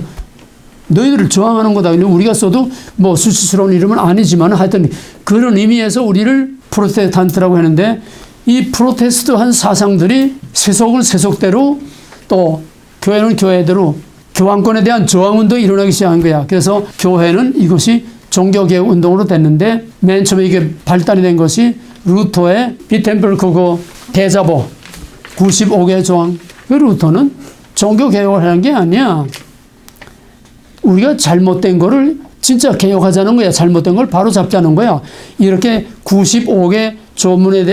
너희들을 저항하는 거다. 우리가 써도 뭐 수치스러운 이름은 아니지만 하여튼 그런 의미에서 우리를 프로테스탄트라고 하는데 이 프로테스트한 사상들이 세속을 세속대로 또 교회는 교회대로 교황권에 대한 저항운동이 일어나기 시작한 거야. 그래서 교회는 이것이 종교개혁 운동으로 됐는데 맨 처음에 이게 발달이 된 것이 루터의 비텐버그 그 대자보 95개 조항. 그 루터는 종교개혁을 하는 게 아니야. 우리가 잘못된 거를 진짜 개혁하자는 거야. 잘못된 걸 바로 잡자는 거야. 이렇게 95개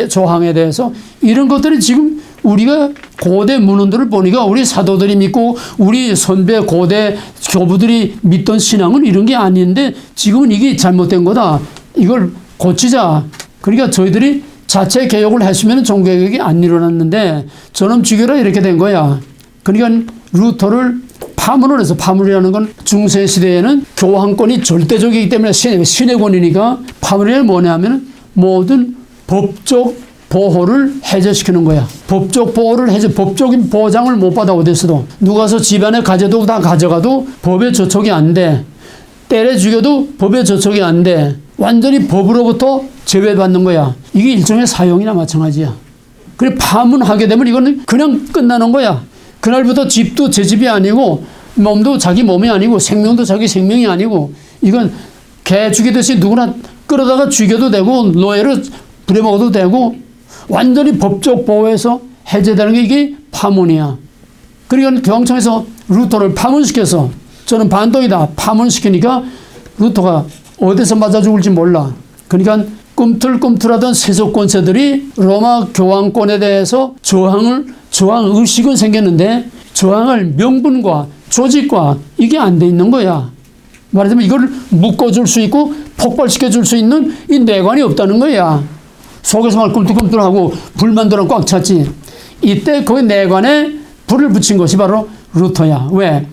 조항에 대해서 이런 것들이 지금 우리가 고대 문헌들을 보니까 우리 사도들이 믿고 우리 선배 고대 교부들이 믿던 신앙은 이런 게 아닌데 지금은 이게 잘못된 거다. 이걸 고치자. 그러니까 저희들이 자체 개혁을 했으면 종교개혁이 안 일어났는데 저놈 주교라 이렇게 된 거야. 그러니까 루터를 파문을 해서 파문이라는 건 중세시대에는 교황권이 절대적이기 때문에 신의 권위니까 파문이 뭐냐면 모든 법적 보호를 해제시키는 거야. 법적 보호를 법적인 보장을 못 받아 어디서도. 누가서 집안에 가져도 다 가져가도 법의 저촉이 안 돼. 때려 죽여도 법의 저촉이 안 돼. 완전히 법으로부터 제외받는 거야. 이게 일종의 사형이나 마찬가지야. 그래 파문하게 되면 이거는 그냥 끝나는 거야. 그날부터 집도 제 집이 아니고 몸도 자기 몸이 아니고 생명도 자기 생명이 아니고 이건 개 죽이듯이 누구나 끌어다가 죽여도 되고 노예로 부려먹어도 되고 완전히 법적 보호에서 해제되는 게 이게 파문이야. 그러니까 교황청에서 루터를 파문시켜서 저는 반동이다. 파문시키니까 루터가 어디서 맞아 죽을지 몰라. 그러니까 꿈틀꿈틀하던 세속 권세들이 로마 교황권에 대해서 저항의식은 생겼는데 저항할 명분과 조직과 이게 안 돼 있는 거야. 말하자면 이걸 묶어줄 수 있고 폭발시켜줄 수 있는 이 내관이 없다는 거야. 속에서만 꿈틀꿈틀하고 불만 들어 꽉 찼지. 이때 그 내관에 불을 붙인 것이 바로 루터야. 왜?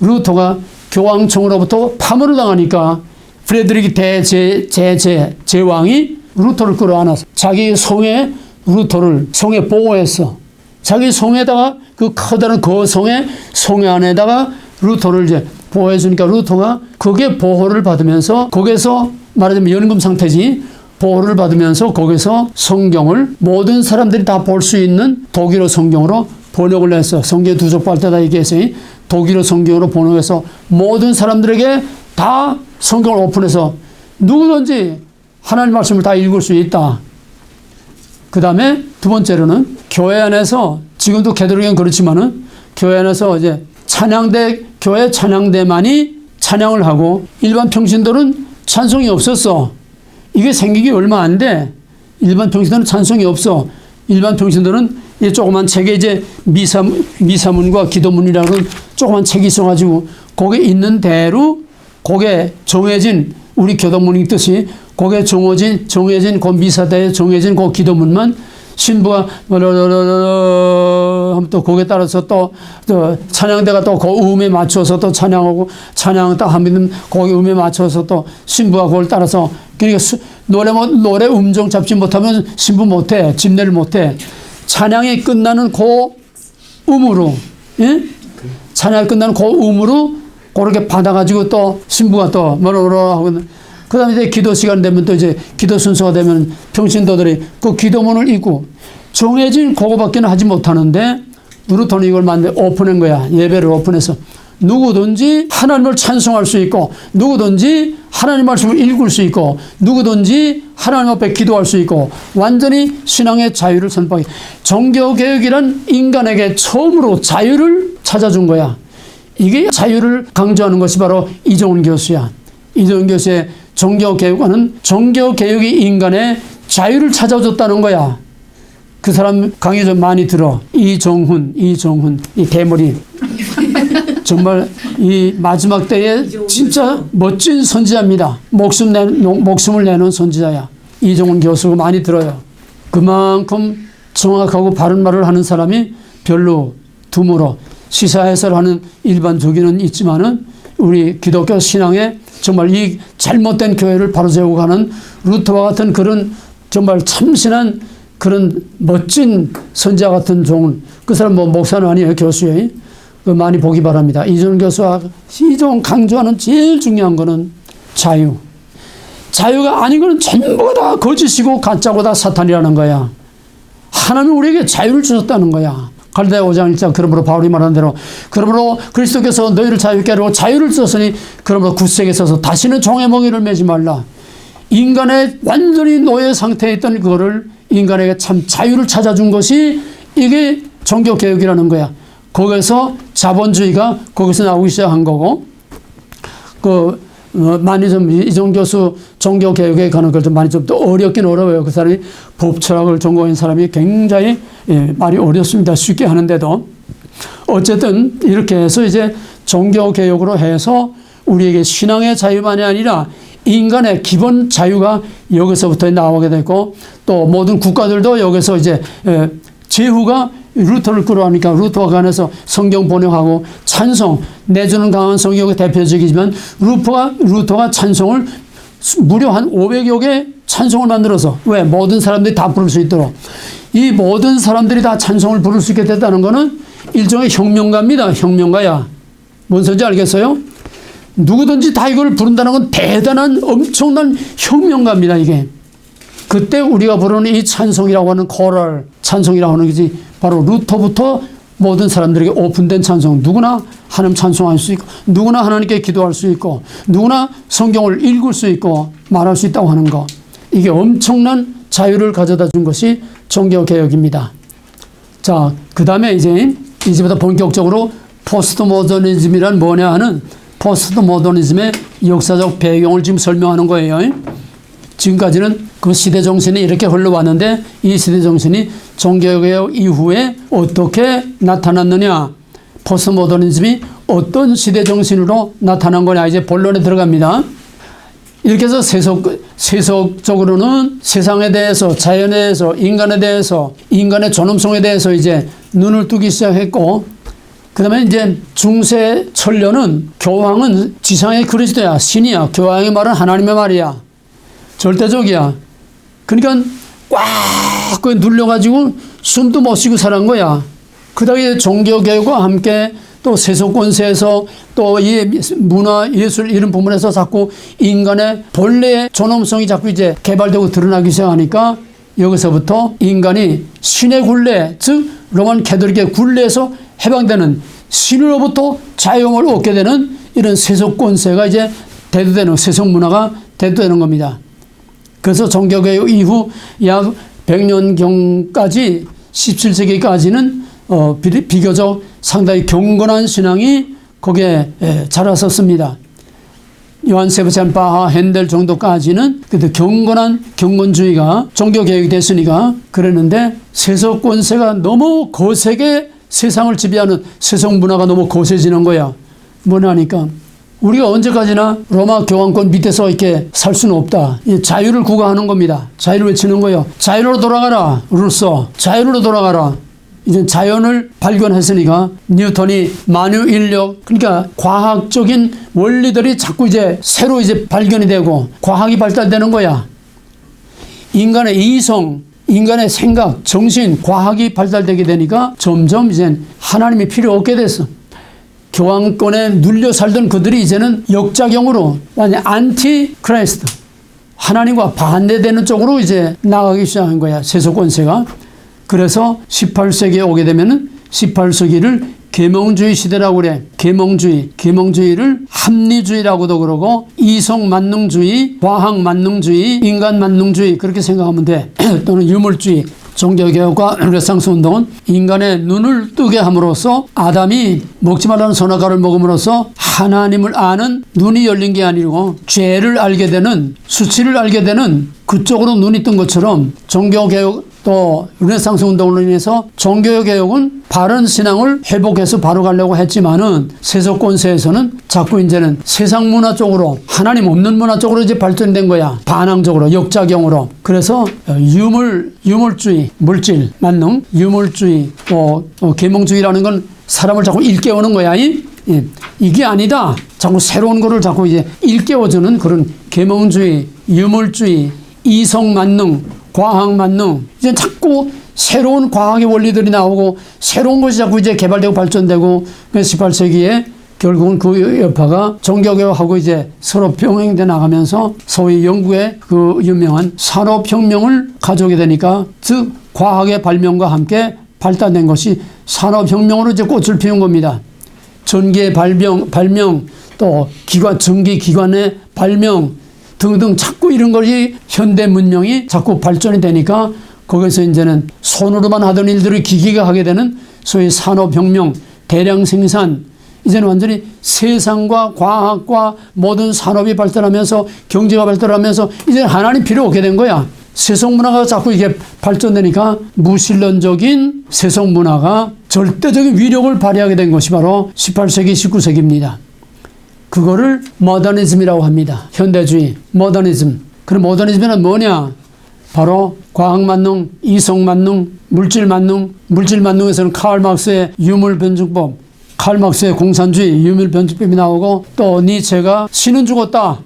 루터가 교황청으로부터 파문을 당하니까 프레드릭 제왕이 루터를 끌어안아서 자기 성에 루터를 성에 보호했어. 자기 성에다가 그 커다란 그 성에 안에다가 루터를 이제 보호해주니까 루터가 그게 보호를 받으면서 거기서 말하자면 연금 상태지. 보호를 받으면서 거기서 성경을 모든 사람들이 다 볼 수 있는 독일어 성경으로 번역을 했어. 성경 두 족보할 때 다 얘기했으니 독일어 성경으로 번역해서 모든 사람들에게 다 성경을 오픈해서 누구든지 하나님 말씀을 다 읽을 수 있다. 그 다음에 두 번째로는 교회 안에서 지금도 개도록은 그렇지만은 교회 안에서 이제 교회 찬양대만이 찬양을 하고 일반 평신도는 찬송이 없었어. 이게 생기기 얼마 안 돼. 일반 평신도는 찬송이 없어. 일반 평신도는 이 조그만 책에 이제 미사문과 기도문이라는 조그만 책이 있어가지고 거기에 있는 대로 거기에 정해진 우리 교도문이 있듯이 거기에 정해진 그 미사대에 정해진 그 기도문만 신부가 하면 또 거기에 따라서 또 찬양대가 또 그 음에 맞춰서 또 찬양하고 찬양 딱 하면 거기 음에 맞춰서 또 신부가 그걸 따라서 그러니까 노래 음정 잡지 못하면 신부 못해 집례를 못해 찬양이 끝나는 그 음으로 예? 찬양이 끝나는 그 음으로 그렇게 받아가지고 또 신부가 또 뭐라 하고 그 다음에 이제 기도 시간 되면 또 이제 기도 순서가 되면 평신도들이 그 기도문을 읽고 정해진 그거밖에는 하지 못하는데 루터는 이걸 오픈한 거야. 예배를 오픈해서 누구든지 하나님을 찬송할 수 있고 누구든지 하나님 말씀을 읽을 수 있고 누구든지 하나님 앞에 기도할 수 있고 완전히 신앙의 자유를 선포하기. 종교개혁이란 인간에게 처음으로 자유를 찾아준 거야. 이게 자유를 강조하는 것이 바로 이종훈 교수야. 이종훈 교수의 종교개혁과는 종교개혁이 인간의 자유를 찾아줬다는 거야. 그 사람 강의 좀 많이 들어. 이종훈 이 대머리 정말 이 마지막 때에 진짜 멋진 선지자입니다. 목숨을 내놓은 선지자야. 이종훈 교수가 많이 들어요. 그만큼 정확하고 바른 말을 하는 사람이 별로 드물어. 시사 해설하는 일반적인은 있지만은 우리 기독교 신앙에 정말 이 잘못된 교회를 바로세우고 가는 루터와 같은 그런 정말 참신한 그런 멋진 선지자 같은 종은 그 사람 뭐 목사는 아니에요. 교수예요. 많이 보기 바랍니다. 이종 교수와 이종 강조하는 제일 중요한 거는 자유. 자유가 아닌 거는 전부가 다 거짓이고 가짜고 다 사탄이라는 거야. 하나님은 우리에게 자유를 주셨다는 거야. 갈라디아 5장 1장 그러므로 바울이 말한 대로 그러므로 그리스도께서 너희를 자유케 하려고 자유를 주셨으니 그러므로 굳세게 서서 다시는 종의 멍에를 매지 말라. 인간의 완전히 노예 상태에 있던 그거를 인간에게 참 자유를 찾아준 것이 이게 종교개혁이라는 거야. 거기서 자본주의가 거기서 나오기 시작한 거고 많이 좀 이종 교수 종교개혁에 가는 걸 좀 많이 좀 또 어렵긴 어려워요. 그 사람이 법철학을 전공한 사람이 굉장히 말이 어렵습니다. 쉽게 하는데도 어쨌든 이렇게 해서 이제 종교개혁으로 해서 우리에게 신앙의 자유만이 아니라 인간의 기본 자유가 여기서부터 나오게 됐고 또 모든 국가들도 여기서 이제 제후가 루터를 끌어가니까 루터가 관해서 성경 번역하고 찬송 내주는 강한 성경의 대표적이지만 루터가 찬송을 무려 한 500여 개 찬송을 만들어서 왜 모든 사람들이 다 부를 수 있도록 이 모든 사람들이 다 찬송을 부를 수 있게 됐다는 것은 일종의 혁명가입니다. 혁명가야. 뭔 소리인지 알겠어요? 누구든지 다 이걸 부른다는 건 대단한 엄청난 혁명가입니다. 이게 그때 우리가 부르는 이 찬송이라고 하는 코럴 찬송이라고 하는 것이 바로 루터부터 모든 사람들에게 오픈된 찬송. 누구나 하나님 찬송할 수 있고 누구나 하나님께 기도할 수 있고 누구나 성경을 읽을 수 있고 말할 수 있다고 하는 거. 이게 엄청난 자유를 가져다 준 것이 종교개혁입니다. 자, 그 다음에 이제부터 본격적으로 포스트 모더니즘이란 뭐냐 하는 포스트 모더니즘의 역사적 배경을 지금 설명하는 거예요. 지금까지는 그 시대 정신이 이렇게 흘러왔는데 이 시대 정신이 종교개혁 이후에 어떻게 나타났느냐, 포스트 모더니즘이 어떤 시대 정신으로 나타난 거냐 이제 본론에 들어갑니다. 이렇게 해서 세속적으로는 세상에 대해서 자연에 대해서 인간에 대해서 인간의 존엄성에 대해서 이제 눈을 뜨기 시작했고 그 다음에 이제 중세 천년은 교황은 지상의 그리스도야. 신이야. 교황의 말은 하나님의 말이야. 절대적이야. 그러니까 꽉 눌려가지고 숨도 못 쉬고 살은 거야. 그 다음에 종교개혁과 함께 또 세속권세에서 또 이 문화, 예술 이런 부분에서 자꾸 인간의 본래의 존엄성이 자꾸 이제 개발되고 드러나기 시작하니까 여기서부터 인간이 신의 굴레, 즉 로만 캐톨릭의 굴레에서 해방되는 신으로부터 자유를 얻게 되는 이런 세속권세가 이제 대두되는 세속문화가 대두되는 겁니다. 그래서 종교개혁 이후 약 100년경까지 17세기까지는 비교적 상당히 경건한 신앙이 거기에 자라섰습니다. 요한 세바스찬 바하 핸델 정도까지는 그래도 경건한 경건주의가 종교개혁이 됐으니까 그랬는데 세속 권세가 너무 거세게 세상을 지배하는 세속 문화가 너무 거세지는 거야. 뭐냐니까 우리가 언제까지나 로마 교황권 밑에서 이렇게 살 수는 없다. 이 자유를 구가하는 겁니다. 자유를 외치는 거예요. 자유로 돌아가라. 루소. 자유로 돌아가라. 이제 자연을 발견했으니까 뉴턴이 만유 인력, 그러니까 과학적인 원리들이 자꾸 이제 새로 이제 발견이 되고 과학이 발달되는 거야. 인간의 이성, 인간의 생각, 정신, 과학이 발달되게 되니까 점점 이제 하나님이 필요 없게 됐어. 교황권에 눌려 살던 그들이 이제는 역작용으로 완전 안티 크라이스트, 하나님과 반대되는 쪽으로 이제 나가기 시작한 거야, 세속 권세가. 그래서 18세기에 오게 되면은 18세기를 계몽주의 시대라고 그래. 계몽주의를 합리주의라고도 그러고 이성만능주의, 과학만능주의, 인간만능주의 그렇게 생각하면 돼. 또는 유물주의. 종교개혁과 르네상스 운동은 인간의 눈을 뜨게 함으로써 아담이 먹지 말라는 선악과를 먹음으로써 하나님을 아는 눈이 열린 게 아니고 죄를 알게 되는, 수치를 알게 되는 그쪽으로 눈이 뜬 것처럼 종교개혁 또 르네상스 운동으로 인해서 종교개혁은 바른 신앙을 회복해서 바로 가려고 했지만은 세속 권세에서는 자꾸 이제는 세상 문화 쪽으로, 하나님 없는 문화 쪽으로 이제 발전된 거야. 반항적으로, 역작용으로. 그래서 유물주의, 물질, 만능, 유물주의, 계몽주의라는 건 사람을 자꾸 일깨우는 거야. 이게 아니다. 자꾸 새로운 거를 자꾸 이제 일깨워주는 그런 계몽주의, 유물주의, 이성만능, 과학만능. 이제 자꾸 새로운 과학의 원리들이 나오고 새로운 것이 자꾸 이제 개발되고 발전되고 18세기에 결국은 그 여파가 종교개혁하고 이제 서로 병행돼 나가면서 소위 영국의 그 유명한 산업혁명을 가져오게 되니까 즉 과학의 발명과 함께 발달된 것이 산업혁명으로 이제 꽃을 피운 겁니다. 전기의 발명 또 전기기관의 발명 등등 자꾸 이런 것이 현대 문명이 자꾸 발전이 되니까 거기서 이제는 손으로만 하던 일들을 기기가 하게 되는 소위 산업혁명, 대량 생산, 이제는 완전히 세상과 과학과 모든 산업이 발달하면서 경제가 발달하면서 이제는 하나님 필요 없게 된 거야. 세속 문화가 자꾸 이게 발전되니까 무신론적인 세속 문화가 절대적인 위력을 발휘하게 된 것이 바로 18세기, 19세기입니다. 그거를 모더니즘이라고 합니다. 현대주의, 모더니즘. 그럼 모더니즘은 뭐냐? 바로 과학만능, 이성만능, 물질만능. 물질만능에서는 칼 막스의 유물변증법, 칼 막스의 공산주의, 유물변증법이 나오고 또 니체가 신은 죽었다.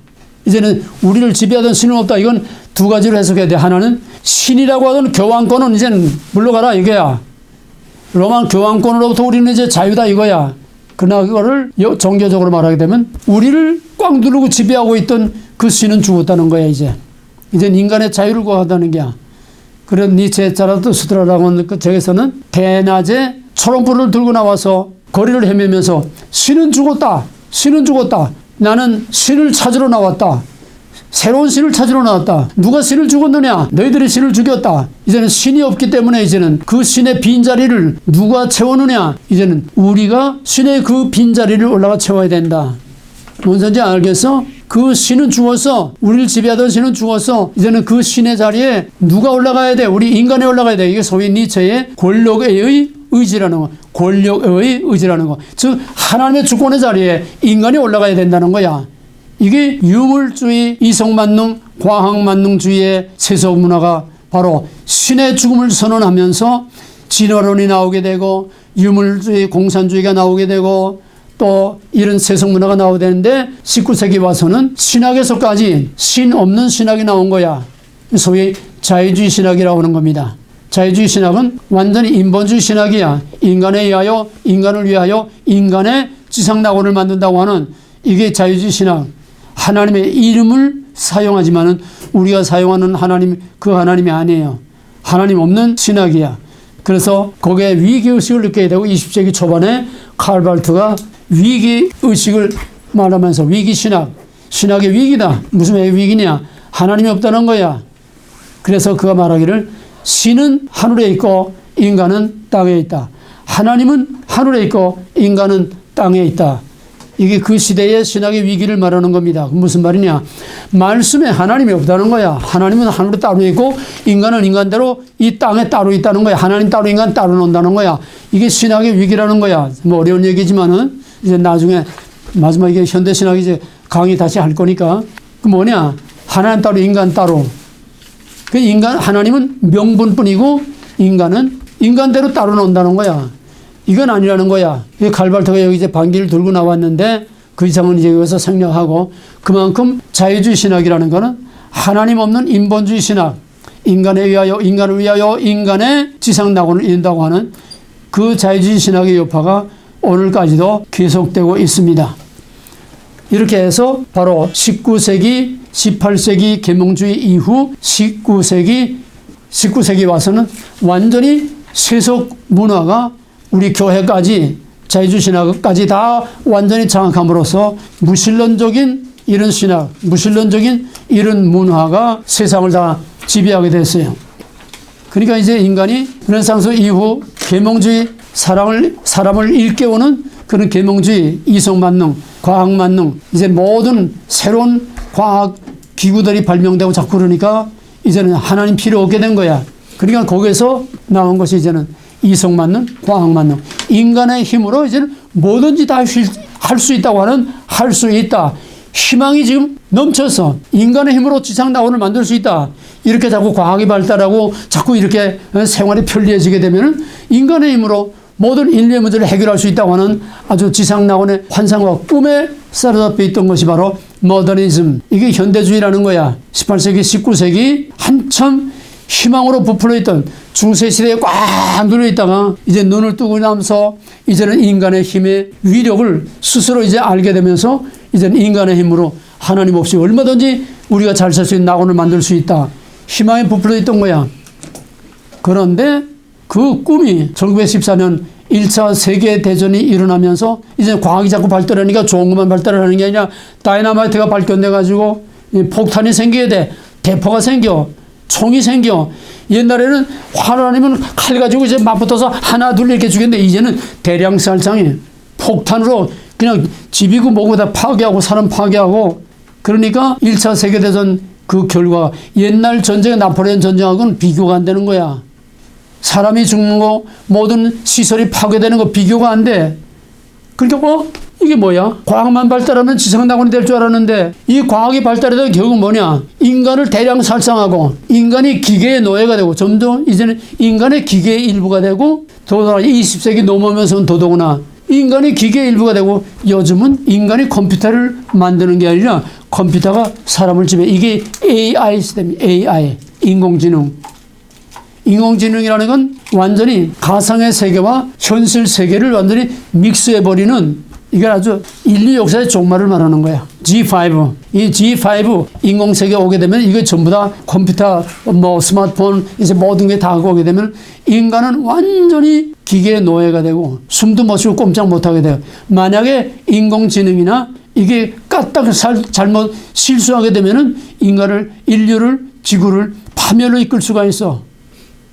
이제는 우리를 지배하던 신은 없다. 이건 두 가지로 해석해야 돼. 하나는 신이라고 하던 교황권은 이제는 물러가라 이거야. 로마 교황권으로부터 우리는 이제 자유다 이거야. 그러나 그거를 종교적으로 말하게 되면 우리를 꽉 누르고 지배하고 있던 그 신은 죽었다는 거야. 이제는 인간의 자유를 구하다는 게야. 그래서 니체 자라투스트라라고 하는 그 책에서는 대낮에 초롱불을 들고 나와서 거리를 헤매면서 신은 죽었다. 신은 죽었다. 나는 신을 찾으러 나왔다. 새로운 신을 찾으러 나왔다. 누가 신을 죽었느냐? 너희들이 신을 죽였다. 이제는 신이 없기 때문에 이제는 그 신의 빈자리를 누가 채우느냐? 이제는 우리가 신의 그 빈자리를 올라가 채워야 된다. 뭔 소리인지 알겠어? 그 신은 죽었어. 우리를 지배하던 신은 죽었어. 이제는 그 신의 자리에 누가 올라가야 돼? 우리 인간이 올라가야 돼. 이게 소위 니체의 권력의 의지라는 거. 권력의 의지라는 거. 즉 하나님의 주권의 자리에 인간이 올라가야 된다는 거야. 이게 유물주의, 이성만능, 과학만능주의의 세속 문화가 바로 신의 죽음을 선언하면서 진화론이 나오게 되고 유물주의, 공산주의가 나오게 되고 또 이런 세속 문화가 나오게 되는데 19세기 와서는 신학에서까지 신 없는 신학이 나온 거야. 소위 자유주의 신학이라고 하는 겁니다. 자유주의 신학은 완전히 인본주의 신학이야. 인간에 의하여, 인간을 위하여 인간의 지상낙원을 만든다고 하는 이게 자유주의 신학. 하나님의 이름을 사용하지만은 우리가 사용하는 하나님, 그 하나님이 아니에요. 하나님 없는 신학이야. 그래서 거기에 위기의식을 느끼게 되고 20세기 초반에 칼발트가 위기의식을 말하면서 위기신학, 신학의 위기다. 무슨 위기냐? 하나님이 없다는 거야. 그래서 그가 말하기를 신은 하늘에 있고 인간은 땅에 있다. 하나님은 하늘에 있고 인간은 땅에 있다. 이게 그 시대의 신학의 위기를 말하는 겁니다. 무슨 말이냐? 말씀에 하나님이 없다는 거야. 하나님은 하늘에 따로 있고 인간은 인간대로 이 땅에 따로 있다는 거야. 하나님 따로 인간 따로 논다는 거야. 이게 신학의 위기라는 거야. 뭐 어려운 얘기지만은 이제 나중에 마지막에 이게 현대 신학이 이제 강의 다시 할 거니까 그 뭐냐? 하나님 따로 인간 따로. 그 인간 하나님은 명분뿐이고 인간은 인간대로 따로 논다는 거야. 이건 아니라는 거야. 칼발트가 여기 이제 반기를 들고 나왔는데 그 이상은 이제 여기서 생략하고 그만큼 자유주의 신학이라는 거는 하나님 없는 인본주의 신학, 인간을 위하여 인간의 지상낙원을 이룬다고 하는 그 자유주의 신학의 여파가 오늘까지도 계속되고 있습니다. 이렇게 해서 바로 19세기, 18세기 계몽주의 이후 19세기 와서는 완전히 세속 문화가 우리 교회까지 자유주의 신학까지 다 완전히 장악함으로써 무신론적인 이런 신학, 무신론적인 이런 문화가 세상을 다 지배하게 됐어요. 그러니까 이제 인간이 르네상스 이후 계몽주의 사람을 일깨우는 그런 계몽주의, 이성만능, 과학만능, 이제 모든 새로운 과학 기구들이 발명되고 자꾸 그러니까 이제는 하나님 필요 없게 된 거야. 그러니까 거기에서 나온 것이 이제는 이성만능, 과학만능. 인간의 힘으로 이제는 뭐든지 다 할 수 있다고 하는 할 수 있다. 희망이 지금 넘쳐서 인간의 힘으로 지상낙원을 만들 수 있다. 이렇게 자꾸 과학이 발달하고 자꾸 이렇게 생활이 편리해지게 되면 인간의 힘으로 모든 인류의 문제를 해결할 수 있다고 하는 아주 지상낙원의 환상과 꿈에 사로잡혀 있던 것이 바로 모더니즘. 이게 현대주의라는 거야. 18세기, 19세기 한참 희망으로 부풀어 있던 중세시대에 꽉 눌러있다가 이제 눈을 뜨고 나면서 이제는 인간의 힘의 위력을 스스로 이제 알게 되면서 이제는 인간의 힘으로 하나님 없이 얼마든지 우리가 잘 살 수 있는 낙원을 만들 수 있다. 희망에 부풀어 있던 거야. 그런데 그 꿈이 1914년 1차 세계대전이 일어나면서 이제 과학이 자꾸 발달하니까 좋은 것만 발달하는 게 아니라 다이나마이트가 발견돼가지고 폭탄이 생기게 돼. 대포가 생겨. 총이 생겨. 옛날에는 하나님은 칼 가지고 이제 맞붙어서 하나 둘 이렇게 죽였는데 이제는 대량 살상이 폭탄으로 그냥 집이고 뭐고 다 파괴하고 사람 파괴하고 그러니까 1차 세계대전 그 결과 옛날 전쟁의 나폴레옹 전쟁하고는 비교가 안 되는 거야. 사람이 죽는 거 모든 시설이 파괴되는 거 비교가 안 돼. 그러니까 이게 뭐야? 과학만 발달하면 지상낙원이 될 줄 알았는데 이 과학이 발달해도 결국 뭐냐? 인간을 대량 살상하고 인간이 기계의 노예가 되고 점점 이제는 인간의 기계의 일부가 되고 더더구나 20세기 넘어오면서는 더더구나 인간이 기계의 일부가 되고 요즘은 인간이 컴퓨터를 만드는 게 아니라 컴퓨터가 사람을 지배. 이게 AI 시스템이 AI 인공지능. 인공지능이라는 건 완전히 가상의 세계와 현실 세계를 완전히 믹스해버리는 이게 아주 인류 역사의 종말을 말하는 거야. G5. 이 G5 인공세계에 오게 되면 이거 전부 다 컴퓨터, 스마트폰, 이제 모든 게 다 하고 오게 되면 인간은 완전히 기계의 노예가 되고 숨도 못 쉬고 꼼짝 못 하게 돼요. 만약에 인공지능이나 이게 까딱 잘못 실수하게 되면은 인류를, 지구를 파멸로 이끌 수가 있어.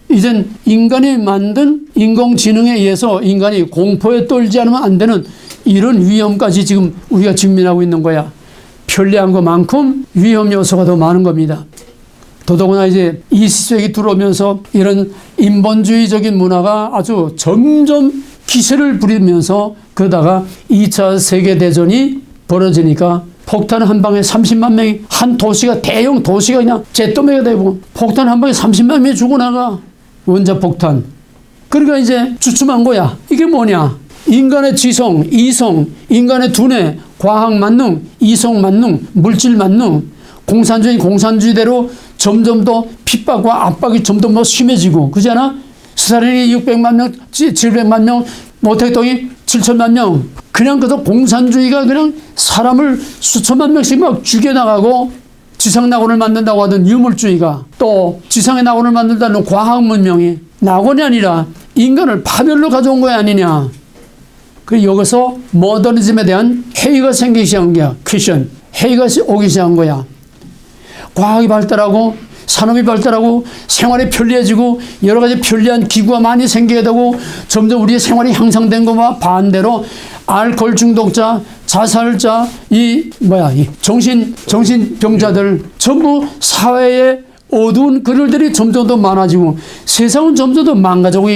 이젠 인간이 만든 인공지능에 의해서 인간이 공포에 떨지 않으면 안 되는 이런 위험까지 지금 우리가 직면하고 있는 거야. 편리한 것만큼 위험 요소가 더 많은 겁니다. 더더구나 이제 20세기 들어오면서 이런 인본주의적인 문화가 아주 점점 기세를 부리면서 그러다가 2차 세계대전이 벌어지니까 폭탄 한 방에 30만 명이 한 도시가 대형 도시가 그냥 잿더미가 되고 폭탄 한 방에 30만 명이 죽어나가. 원자폭탄. 그러니까 이제 주춤한 거야. 이게 뭐냐? 인간의 지성, 이성, 인간의 두뇌, 과학 만능, 이성 만능, 물질 만능, 공산주의대로 점점 더 핍박과 압박이 점점 더 심해지고, 그잖아? 스타린이 600만 명, 700만 명, 모택동이 7천만 명. 그냥 그래서 공산주의가 그냥 사람을 수천만 명씩 막 죽여나가고 지상낙원을 만든다고 하던 유물주의가 또 지상의 낙원을 만든다는 과학 문명이 낙원이 아니라 인간을 파멸로 가져온 거야 아니냐. 그래서 여기서 모더니즘에 대한 회의가 생기기 시작한 거야. 퀘션. 회의가 오기 시작한 거야. 과학이 발달하고 산업이 발달하고 생활이 편리해지고 여러 가지 편리한 기구가 많이 생기게 되고 점점 우리의 생활이 향상된 것과 반대로 알코올 중독자, 자살자, 이 정신병자들 전부 사회에 어두운 그늘들이 점점 더 많아지고 세상은 점점 더 망가지고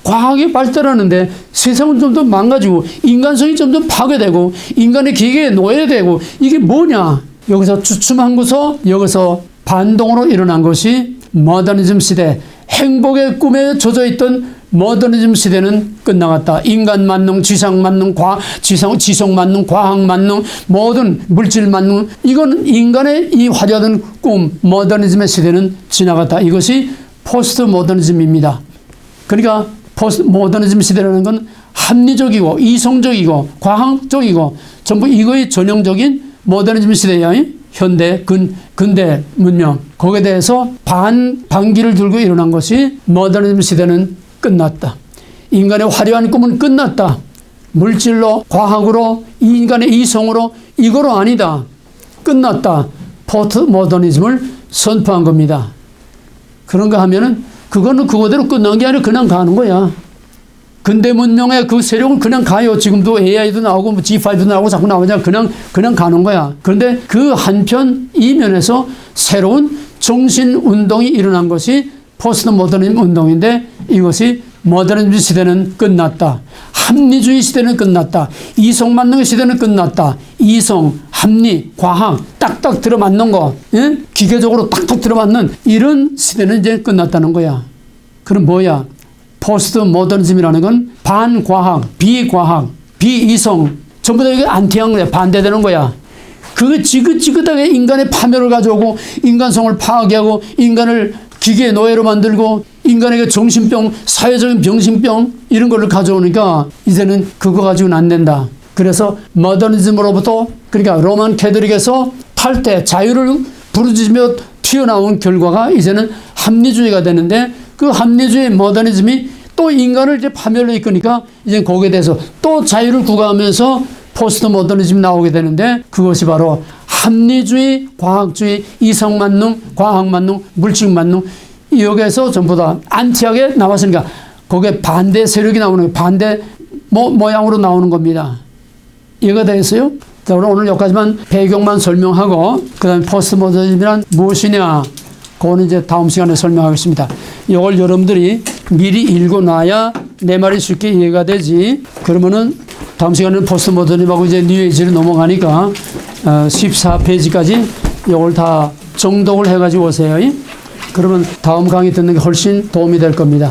과학이 발달하는데 세상은 점점 더 망가지고 인간성이 점점 파괴되고 인간의 기계에 노예되고 이게 뭐냐? 여기서 주춤한 것서 여기서 반동으로 일어난 것이 모더니즘 시대, 행복의 꿈에 젖어있던 모더니즘 시대는 끝나갔다. 인간 만능, 지상 만능, 지성 만능, 과학 만능, 모든 물질 만능, 이건 인간의 이 화려한 꿈, 모더니즘의 시대는 지나갔다. 이것이 포스트 모더니즘입니다. 그러니까 포스트 모더니즘 시대라는 건 합리적이고 이성적이고 과학적이고 전부 이거의 전형적인 모더니즘 시대야. 현대 근대 문명, 거기에 대해서 반기를 들고 일어난 것이 모더니즘 시대는 끝났다. 인간의 화려한 꿈은 끝났다. 물질로, 과학으로, 인간의 이성으로, 이거로 아니다. 끝났다. 포스트 모더니즘을 선포한 겁니다. 그런가 하면은 그거는 그거대로 끝난 게 아니라 그냥 가는 거야. 근대 문명의 그 세력은 그냥 가요. 지금도 AI도 나오고 뭐 G5도 나오고 자꾸 나오냐. 그냥 가는 거야. 그런데 그 한편 이면에서 새로운 정신운동이 일어난 것이 포스트 모더니즘 운동인데 이것이 모더니즘 시대는 끝났다. 합리주의 시대는 끝났다. 이성 만능의 시대는 끝났다. 이성, 합리, 과학 딱딱 들어맞는 거, 예? 기계적으로 딱딱 들어맞는 이런 시대는 이제 끝났다는 거야. 그럼 뭐야? 포스트 모더니즘이라는 건 반과학, 비과학, 비이성 전부 다 이게 안티한 거야. 반대되는 거야. 그거 지긋지긋하게 인간의 파멸을 가져오고 인간성을 파괴하고 인간을 기계의 노예로 만들고 인간에게 정신병, 사회적인 병신병 이런 거를 가져오니까 이제는 그거 가지고는 안 된다. 그래서 모더니즘으로부터 그러니까 로만 캐톨릭에서 탈퇴, 자유를 부르짖으며 튀어나온 결과가 이제는 합리주의가 되는데 그 합리주의 모더니즘이 또 인간을 이제 파멸로 이끄니까 이제 거기에 대해서 또 자유를 구가하면서 포스트 모더니즘이 나오게 되는데 그것이 바로 합리주의, 과학주의, 이성만능, 과학만능, 물질만능 여기에서 전부 다 안티하게 나왔으니까 거기에 반대 세력이 나오는 거예요. 반대 모양으로 나오는 겁니다. 이해가 되겠어요? 자, 오늘 여기까지만 배경만 설명하고 그 다음에 포스트 모더니즘이란 무엇이냐 그거는 이제 다음 시간에 설명하겠습니다. 이걸 여러분들이 미리 읽어놔야 내 말이 쉽게 이해가 되지. 그러면은 다음 시간에는 포스트 모더니즘하고 이제 뉴에이지로 넘어가니까 14페이지까지 이걸 다 정독을 해가지고 오세요. 그러면 다음 강의 듣는 게 훨씬 도움이 될 겁니다.